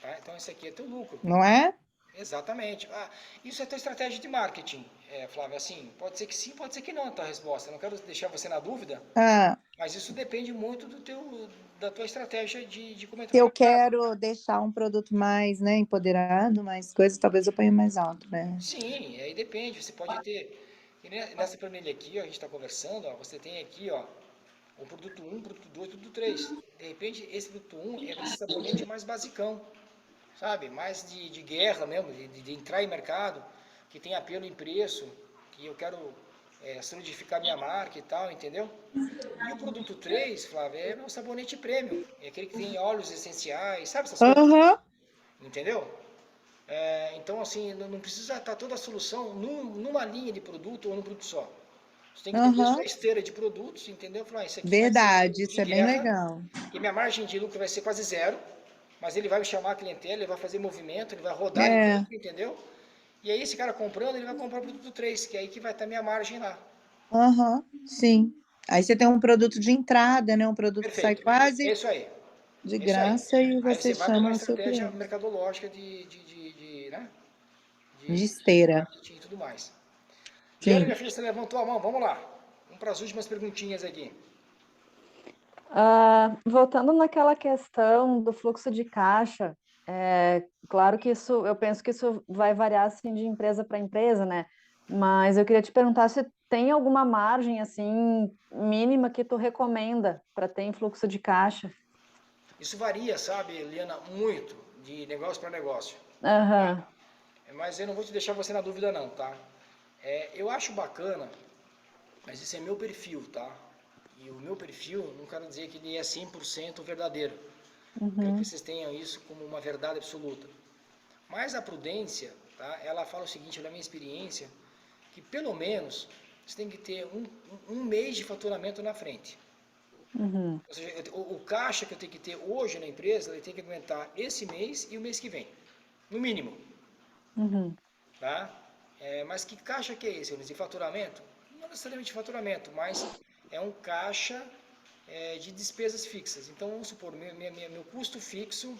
Tá? Então, esse aqui é teu lucro. não é? Exatamente. Ah, isso é tua estratégia de marketing, Flávia. Assim, pode ser que sim, pode ser que não a tua resposta. Eu não quero deixar você na dúvida, Ah, mas isso depende muito da tua estratégia de como se entrar no eu mercado. quero deixar um produto mais, né, empoderado, mais coisas, talvez eu ponha mais alto, né? Sim, aí depende. Você pode ter. E nessa planilha aqui, ó, a gente está conversando, ó, você tem aqui, ó, o produto um, produto 2, produto 3. De repente, esse produto um é aquele sabonete mais basicão, sabe? Mais de guerra mesmo, de entrar em mercado, que tem apelo em preço, que eu quero solidificar minha marca e tal, entendeu? E o produto 3, Flávio, é o sabonete premium. É aquele que tem óleos essenciais, sabe essas coisas? Aham, Entendeu? Então, assim, não precisa estar toda a solução numa linha de produto ou num produto só. Você tem que entender sua aham. esteira de produtos, entendeu? Falar, isso aqui vai ser Verdade, de isso é bem guerra, legal. e minha margem de lucro vai ser quase zero, mas ele vai chamar a clientela, ele vai fazer movimento, ele vai rodar em É, campo, entendeu? E aí esse cara comprando, ele vai comprar o produto 3, que é aí que vai estar minha margem lá. aham, sim. Aí você tem um produto de entrada, né? Um produto que sai Perfeito. É quase isso aí. de É isso aí. graça e Aí você você vai para uma chama o seu estratégia cliente. mercadológica né? De De esteira, marketing e tudo mais. Liane, sim. minha filha, você levantou a mão, vamos lá. Vamos para as últimas perguntinhas aqui. Voltando naquela questão do fluxo de caixa, claro que isso, eu penso que isso vai variar assim de empresa para empresa, né? Mas eu queria te perguntar se tem alguma margem assim mínima que tu recomenda para ter em fluxo de caixa. Isso varia, sabe, Liana, muito de negócio para negócio. Aham, Mas eu não vou te deixar você na dúvida não, tá? Eu acho bacana, mas esse é meu perfil, tá? E o meu perfil, não quero dizer que ele é 100% verdadeiro. Não quero que uhum, vocês tenham isso como uma verdade absoluta. Mas a prudência, tá? Ela fala o seguinte, na minha experiência, que pelo menos você tem que ter um mês de faturamento na frente. uhum, Ou seja, o caixa que eu tenho que ter hoje na empresa, ele tem que aguentar esse mês e o mês que vem. No mínimo. uhum, Tá? Mas que caixa que é esse? De faturamento? Não necessariamente faturamento, mas é um caixa de despesas fixas. Então, vamos supor, meu custo fixo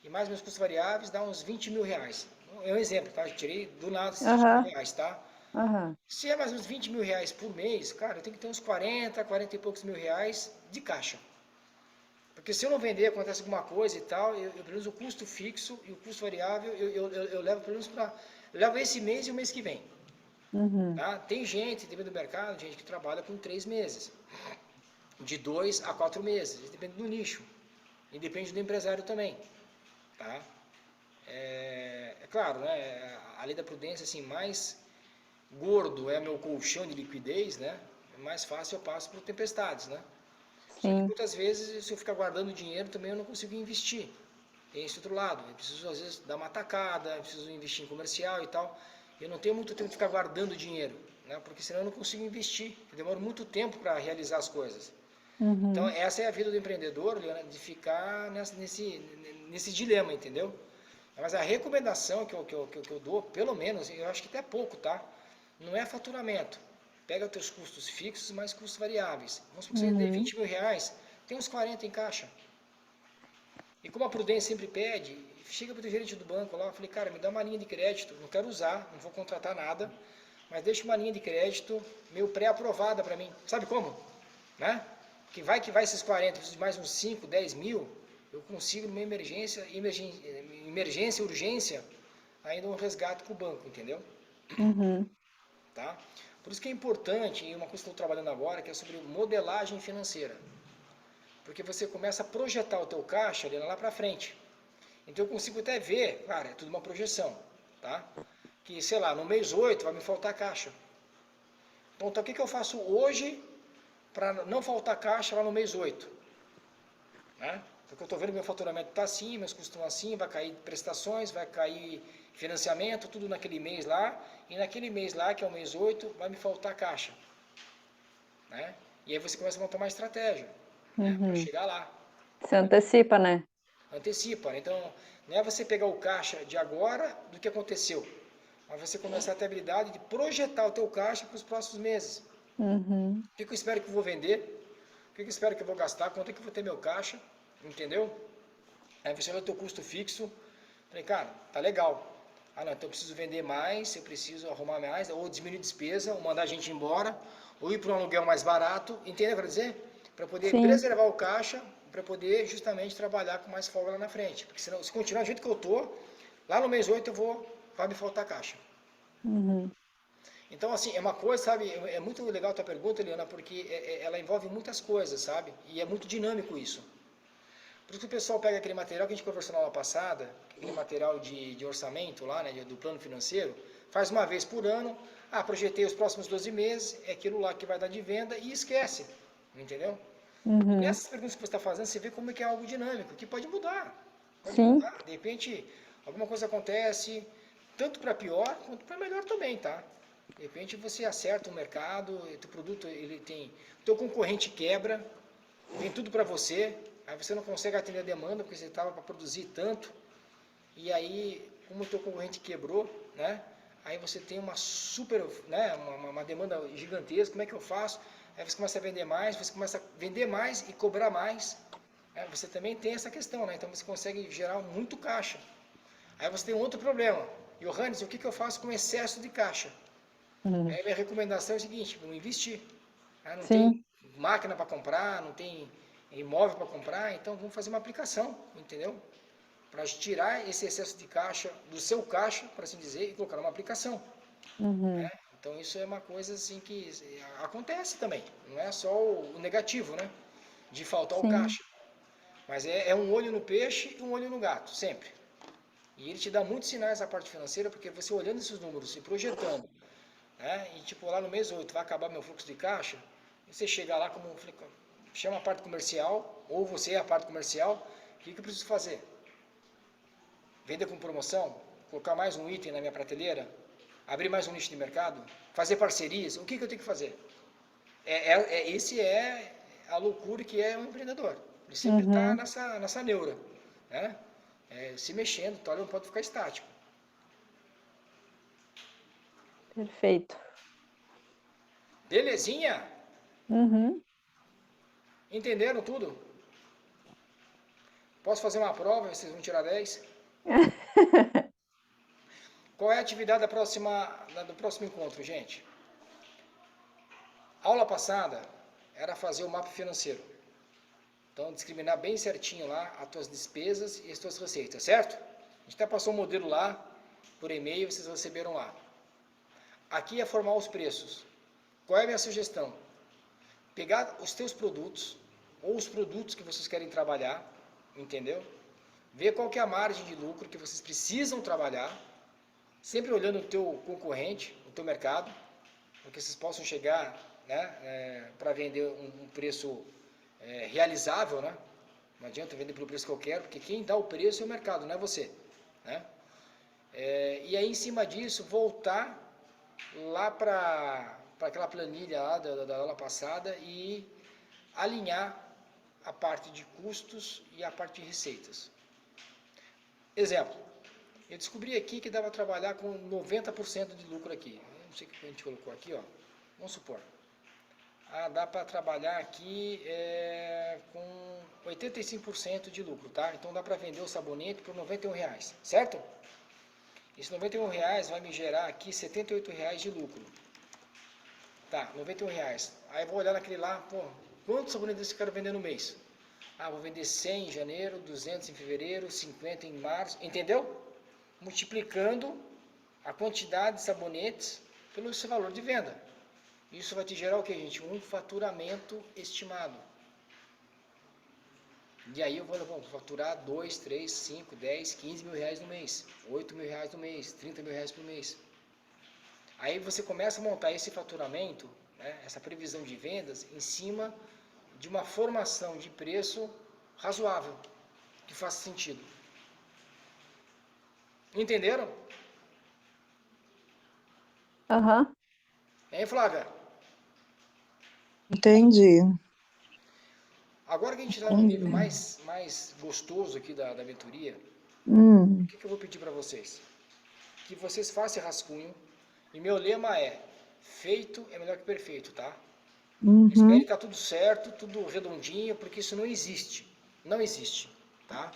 e mais meus custos variáveis dá uns 20 mil reais. É um exemplo, tá? Eu tirei do nada esses 20 mil aham, reais, tá? aham, Se é mais uns 20 mil reais por mês, cara, eu tenho que ter uns 40 e poucos mil reais de caixa. Porque se eu não vender, acontece alguma coisa e tal, pelo menos o custo fixo e o custo variável, eu levo pelo menos para. Eu levo esse mês e o mês que vem. uhum, Tá? Tem gente, depende do mercado, gente que trabalha com 3 meses, de 2 a 4 meses, depende do nicho. E depende do empresário também. Tá? É claro, né? A lei da prudência, assim, mais gordo é meu colchão de liquidez, né? Mais fácil eu passo por tempestades, né? Só que sim, muitas vezes, se eu ficar guardando dinheiro, também eu não consigo investir. Tem esse outro lado. Eu preciso, às vezes, dar uma tacada, eu preciso investir em comercial e tal. Eu não tenho muito tempo de ficar guardando dinheiro, né? Porque senão eu não consigo investir. Eu demoro muito tempo para realizar as coisas. Então, uhum, essa é a vida do empreendedor, Leona, de ficar nesse dilema, entendeu? Mas a recomendação que eu dou, pelo menos, eu acho que até pouco, tá? Não é faturamento. Pega os teus custos fixos mais custos variáveis. Vamos supor que você tem uhum, 20 mil reais, tem uns 40 em caixa. E como a prudência sempre pede, chega para o gerente do banco lá, eu falei, cara, me dá uma linha de crédito, não quero usar, não vou contratar nada, mas deixa uma linha de crédito meio pré-aprovada para mim. Sabe como? Né? Que vai esses 40, preciso de mais uns 5, 10 mil, eu consigo numa emergência, urgência, ainda um resgate com o banco, entendeu? uhum, Tá? Por isso que é importante, e uma coisa que eu estou trabalhando agora, que é sobre modelagem financeira. Porque você começa a projetar o teu caixa ali lá para frente. Então eu consigo até ver, cara, é tudo uma projeção, tá? Que, sei lá, no mês 8 vai me faltar caixa. Então o que eu faço hoje para não faltar caixa lá no mês 8? Né? Porque eu estou vendo que meu faturamento está assim, meus custos estão assim, vai cair prestações, vai cair financiamento, tudo naquele mês lá, e naquele mês lá, que é o mês 8 vai me faltar caixa. Né? E aí você começa a montar uma estratégia, né, para uhum. chegar lá. Se antecipa, né? Antecipa. Então, não é você pegar o caixa de agora do que aconteceu, mas você começar a ter a habilidade de projetar o teu caixa para os próximos meses. Uhum. O que eu espero que eu vou vender? O que eu espero que eu vou gastar? Quanto é que eu vou ter meu caixa? Entendeu? Aí você olha o teu custo fixo. Falei, cara, tá legal. Ah, não, então eu preciso vender mais, eu preciso arrumar mais, ou diminuir despesa, ou mandar a gente embora, ou ir para um aluguel mais barato. Entendeu o que eu quero dizer? Para poder Sim. preservar o caixa, para poder justamente trabalhar com mais folga lá na frente. Porque senão, se continuar do jeito que eu tô, lá no mês 8 vai me faltar caixa. Uhum. Então, assim, é uma coisa, sabe, é muito legal a tua pergunta, Eliana, porque ela envolve muitas coisas, sabe? E é muito dinâmico isso. Por isso que o pessoal pega aquele material que a gente conversou na aula passada, aquele material de orçamento lá, né, do plano financeiro, faz uma vez por ano, projetei os próximos 12 meses, é aquilo lá que vai dar de venda e esquece, entendeu? E Uhum. nessas perguntas que você está fazendo, você vê como é que é algo dinâmico, que pode mudar. Pode Sim. mudar. De repente, alguma coisa acontece, tanto para pior quanto para melhor também, tá? De repente você acerta o mercado, o teu produto ele tem, o teu concorrente quebra, vem tudo para você, aí você não consegue atender a demanda porque você estava para produzir tanto, e aí, como o teu concorrente quebrou, né? Aí você tem uma super, né, uma demanda gigantesca, como é que eu faço? Aí você começa a vender mais, você começa a vender mais e cobrar mais. Você também tem essa questão, né? Então você consegue gerar muito caixa. Aí você tem um outro problema. Johannes, o que eu faço com excesso de caixa? Uhum. Aí minha recomendação é a seguinte, vamos investir. Não tem Sim. máquina para comprar, não tem imóvel para comprar, então vamos fazer uma aplicação, entendeu? Para tirar esse excesso de caixa do seu caixa, por assim dizer, e colocar numa aplicação. Uhum. Então isso é uma coisa assim que acontece também. Não é só o negativo, né? De faltar o Sim. caixa. Mas é um olho no peixe e um olho no gato, sempre. E ele te dá muitos sinais da parte financeira, porque você olhando esses números, se projetando, né? E tipo, lá no mês 8 vai acabar meu fluxo de caixa, e você chega lá como chama a parte comercial, ou você é a parte comercial, o que eu preciso fazer? Vender com promoção? Colocar mais um item na minha prateleira? Abrir mais um nicho de mercado? Fazer parcerias? O que eu tenho que fazer? Esse é a loucura que é um empreendedor. Ele sempre está Uhum. nessa neura, né? Se mexendo, então ele não pode ficar estático. Perfeito. Belezinha? Uhum. Entenderam tudo? Posso fazer uma prova e vocês vão tirar 10? Qual é a atividade do próximo encontro, gente? A aula passada era fazer o mapa financeiro. Então, discriminar bem certinho lá as tuas despesas e as tuas receitas, certo? A gente até passou um modelo lá, por e-mail, vocês receberam lá. Aqui é formar os preços. Qual é a minha sugestão? Pegar os teus produtos, ou os produtos que vocês querem trabalhar, entendeu? Ver qual que é a margem de lucro que vocês precisam trabalhar, sempre olhando o teu concorrente, o teu mercado, para que vocês possam chegar, né, para vender um preço realizável, né? Não adianta vender pelo preço que eu quero, porque quem dá o preço é o mercado, não é você, né? E aí, em cima disso, voltar lá para aquela planilha lá da aula passada e alinhar a parte de custos e a parte de receitas. Exemplo, eu descobri aqui que dava para trabalhar com 90% de lucro aqui. Eu não sei o que a gente colocou aqui, ó. Vamos supor. Dá para trabalhar aqui com 85% de lucro, tá? Então dá para vender o sabonete por R$91, certo? Esse R$91 vai me gerar aqui R$78 de lucro. Tá, R$91. Aí eu vou olhar naquele lá, pô, quantos sabonetes eu quero vender no mês? Vou vender 100 em janeiro, 200 em fevereiro, 50 em março, entendeu? Multiplicando a quantidade de sabonetes pelo seu valor de venda. Isso vai te gerar o que, gente? Um faturamento estimado. E aí eu vou faturar 2, 3, 5, 10, 15 mil reais no mês, 8 mil reais no mês, 30 mil reais por mês. Aí você começa a montar esse faturamento, né, essa previsão de vendas, em cima de uma formação de preço razoável, que faça sentido. Entenderam? Aham. Hein, Flávia? Entendi. Agora que a gente está no nível mais gostoso aqui da mentoria, Hum, o que eu vou pedir para vocês? que vocês façam esse rascunho. E meu lema é: feito é melhor que perfeito, tá? Espere que tá tudo certo, tudo redondinho, porque isso não existe. Não existe, tá?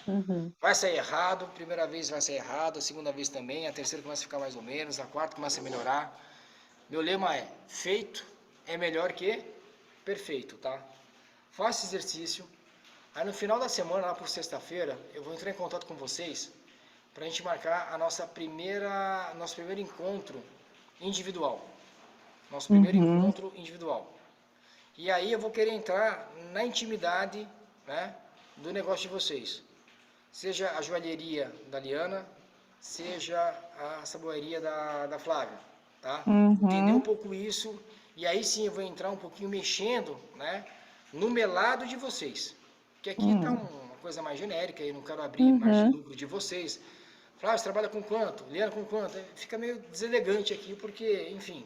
Vai sair errado, primeira vez vai sair errado, a segunda vez também, a terceira começa a ficar mais ou menos, a quarta começa a melhorar. Meu lema é: feito é melhor que perfeito, tá? Faça esse exercício. Aí no final da semana, lá por sexta-feira, eu vou entrar em contato com vocês para a gente marcar nosso primeiro encontro individual. Nosso primeiro encontro individual. E aí eu vou querer entrar na intimidade, né, do negócio de vocês. Seja a joalheria da Liana, seja a saboaria da Flávia, tá? Entender um pouco isso, e aí sim eu vou entrar um pouquinho mexendo, né, no melado de vocês. Porque aqui tá uma coisa mais genérica, eu não quero abrir margem de lucro de vocês. Flávio, você trabalha com quanto? Liana com quanto? Fica meio deselegante aqui, porque, enfim,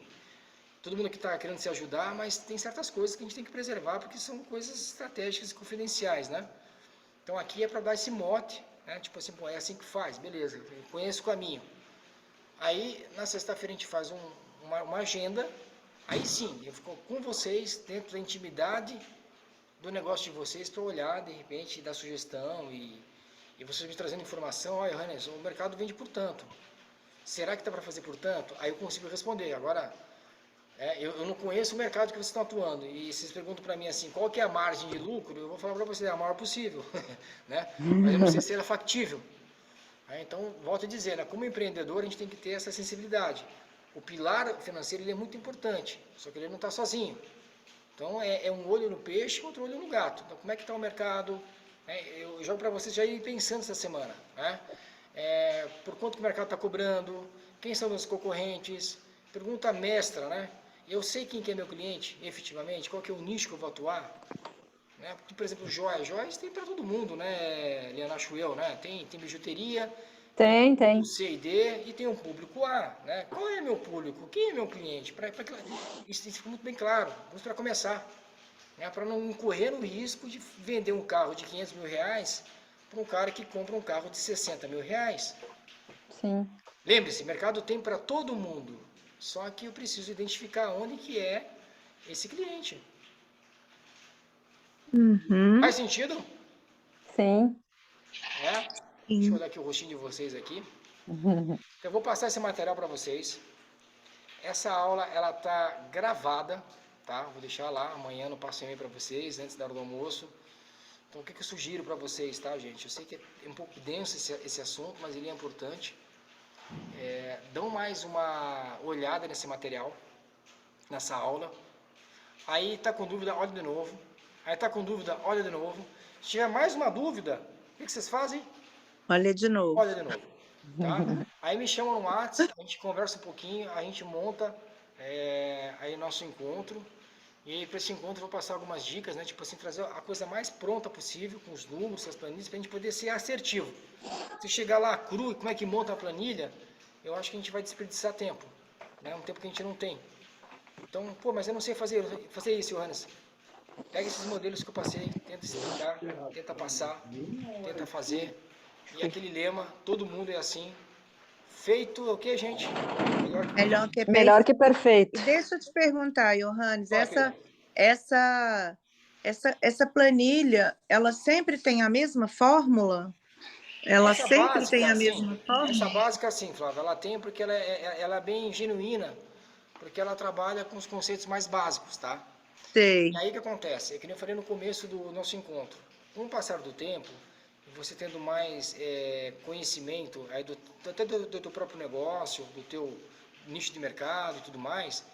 todo mundo aqui está querendo se ajudar, mas tem certas coisas que a gente tem que preservar, porque são coisas estratégicas e confidenciais, né? Então aqui é para dar esse mote, né? Tipo assim, pô, é assim que faz, beleza, eu conheço o caminho. Aí na sexta-feira a gente faz uma agenda, aí sim, eu fico com vocês, dentro da intimidade do negócio de vocês, para olhar, de repente, dar sugestão e vocês me trazendo informação. Olha, Hannes, o mercado vende por tanto. Será que dá para fazer por tanto? Aí eu consigo responder. Agora, eu não conheço o mercado que vocês estão atuando. E vocês perguntam para mim assim, qual que é a margem de lucro? Eu vou falar para vocês, é a maior possível. Né? Mas eu não sei se ela é factível. Então, volto a dizer, né? Como empreendedor, a gente tem que ter essa sensibilidade. O pilar financeiro ele é muito importante, só que ele não está sozinho. Então, é um olho no peixe e outro olho no gato. Então, como é que está o mercado? Eu jogo para vocês já ir pensando essa semana. Né? Por quanto que o mercado está cobrando? Quem são os concorrentes? Pergunta mestra, né? Eu sei quem que é meu cliente, efetivamente, qual que é o nicho que eu vou atuar. Né? Porque, por exemplo, joias tem para todo mundo, né, Liana, acho eu, né? Tem bijuteria, Tem, público tem. C e D e tem um público A, né? Qual é meu público? Quem é meu cliente? Isso fica muito bem claro. Vamos para começar. Né? Para não incorrer no risco de vender um carro de 500 mil reais para um cara que compra um carro de 60 mil reais. Sim. Lembre-se, mercado tem para todo mundo. Só que eu preciso identificar onde que é esse cliente. Faz sentido? Sim. Deixa eu olhar aqui o rostinho de vocês aqui. Eu vou passar esse material para vocês. Essa aula, ela tá gravada, tá? Vou deixar lá, amanhã eu passo e-mail para vocês, antes da hora do almoço. Então, o que eu sugiro para vocês, tá, gente? Eu sei que é um pouco denso esse assunto, mas ele é importante. Dão mais uma olhada nesse material, nessa aula. Aí tá com dúvida, olha de novo. Aí tá com dúvida, olha de novo. Se tiver mais uma dúvida, o que vocês fazem? Olha de novo. Olha de novo. Tá? Aí me chama no WhatsApp, a gente conversa um pouquinho, a gente monta aí nosso encontro. E aí para esse encontro eu vou passar algumas dicas, né? Tipo assim, trazer a coisa mais pronta possível, com os números, as planilhas, para a gente poder ser assertivo. Se chegar lá cru e como é que monta a planilha, eu acho que a gente vai desperdiçar tempo. Né? Um tempo que a gente não tem. Então, pô, mas eu não sei fazer isso, Johannes. Pega esses modelos que eu passei, tenta explicar, tenta passar, tenta fazer. E aquele lema, todo mundo é assim. Feito é o que, gente? Melhor que Melhor que perfeito. Deixa eu te perguntar, Johannes, Fala, essa planilha, ela sempre tem a mesma fórmula? Ela essa sempre tem básica, a sim. mesma Essa fórmula? básica, sim, Flávia. Ela tem porque ela é bem genuína. Porque ela trabalha com os conceitos mais básicos, tá? E Sei. aí o que acontece? É que nem eu falei no começo do nosso encontro. Com o passar do tempo, você tendo mais conhecimento aí até do teu próprio negócio, do teu nicho de mercado e tudo mais,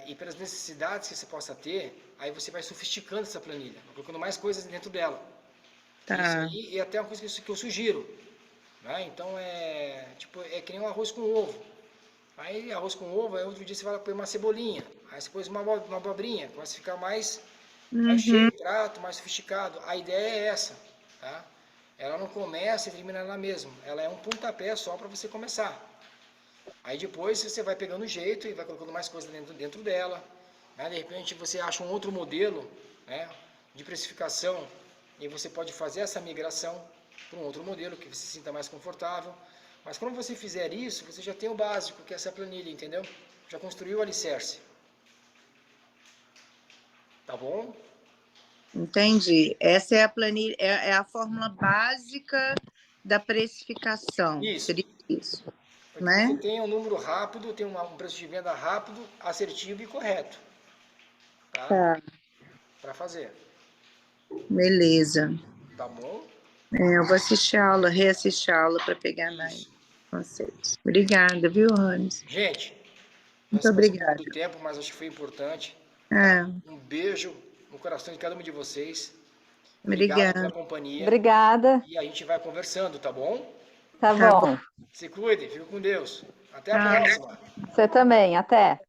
e pelas necessidades que você possa ter, aí você vai sofisticando essa planilha, colocando mais coisas dentro dela. Isso Tá. aí é até uma coisa que eu sugiro. Né? Então é que nem um arroz com ovo. Aí arroz com ovo, aí outro dia você vai pôr uma cebolinha, aí você pôs uma abobrinha, começa a ficar mais cheio o prato, mais sofisticado. A ideia é essa, tá? Ela não começa e termina lá mesmo, ela é um pontapé só para você começar. Aí depois você vai pegando o jeito e vai colocando mais coisas dentro dela. Né? De repente você acha um outro modelo, né, de precificação e você pode fazer essa migração para um outro modelo que você se sinta mais confortável. Mas quando você fizer isso, você já tem o básico, que é essa planilha, entendeu? Já construiu o alicerce. Tá bom? Entendi. Essa é a planilha, é a fórmula básica da precificação. Isso. Seria isso, Para que né? você tenha um número rápido, tenha um preço de venda rápido, assertivo e correto. Tá? Tá, Para fazer. beleza. Tá bom? Eu vou assistir a aula, reassistir a aula para pegar mais Isso. conceitos. Obrigada, viu, Rones? Gente, nós Muito passamos um pouco obrigada. do tempo, mas acho que foi importante. É, Um beijo no coração de cada um de vocês. Obrigado pela obrigada. companhia. Obrigada. E a gente vai conversando, tá bom? Tá Tá bom. Se cuide, fique com Deus. Até a Tchau. próxima. Você também. Até.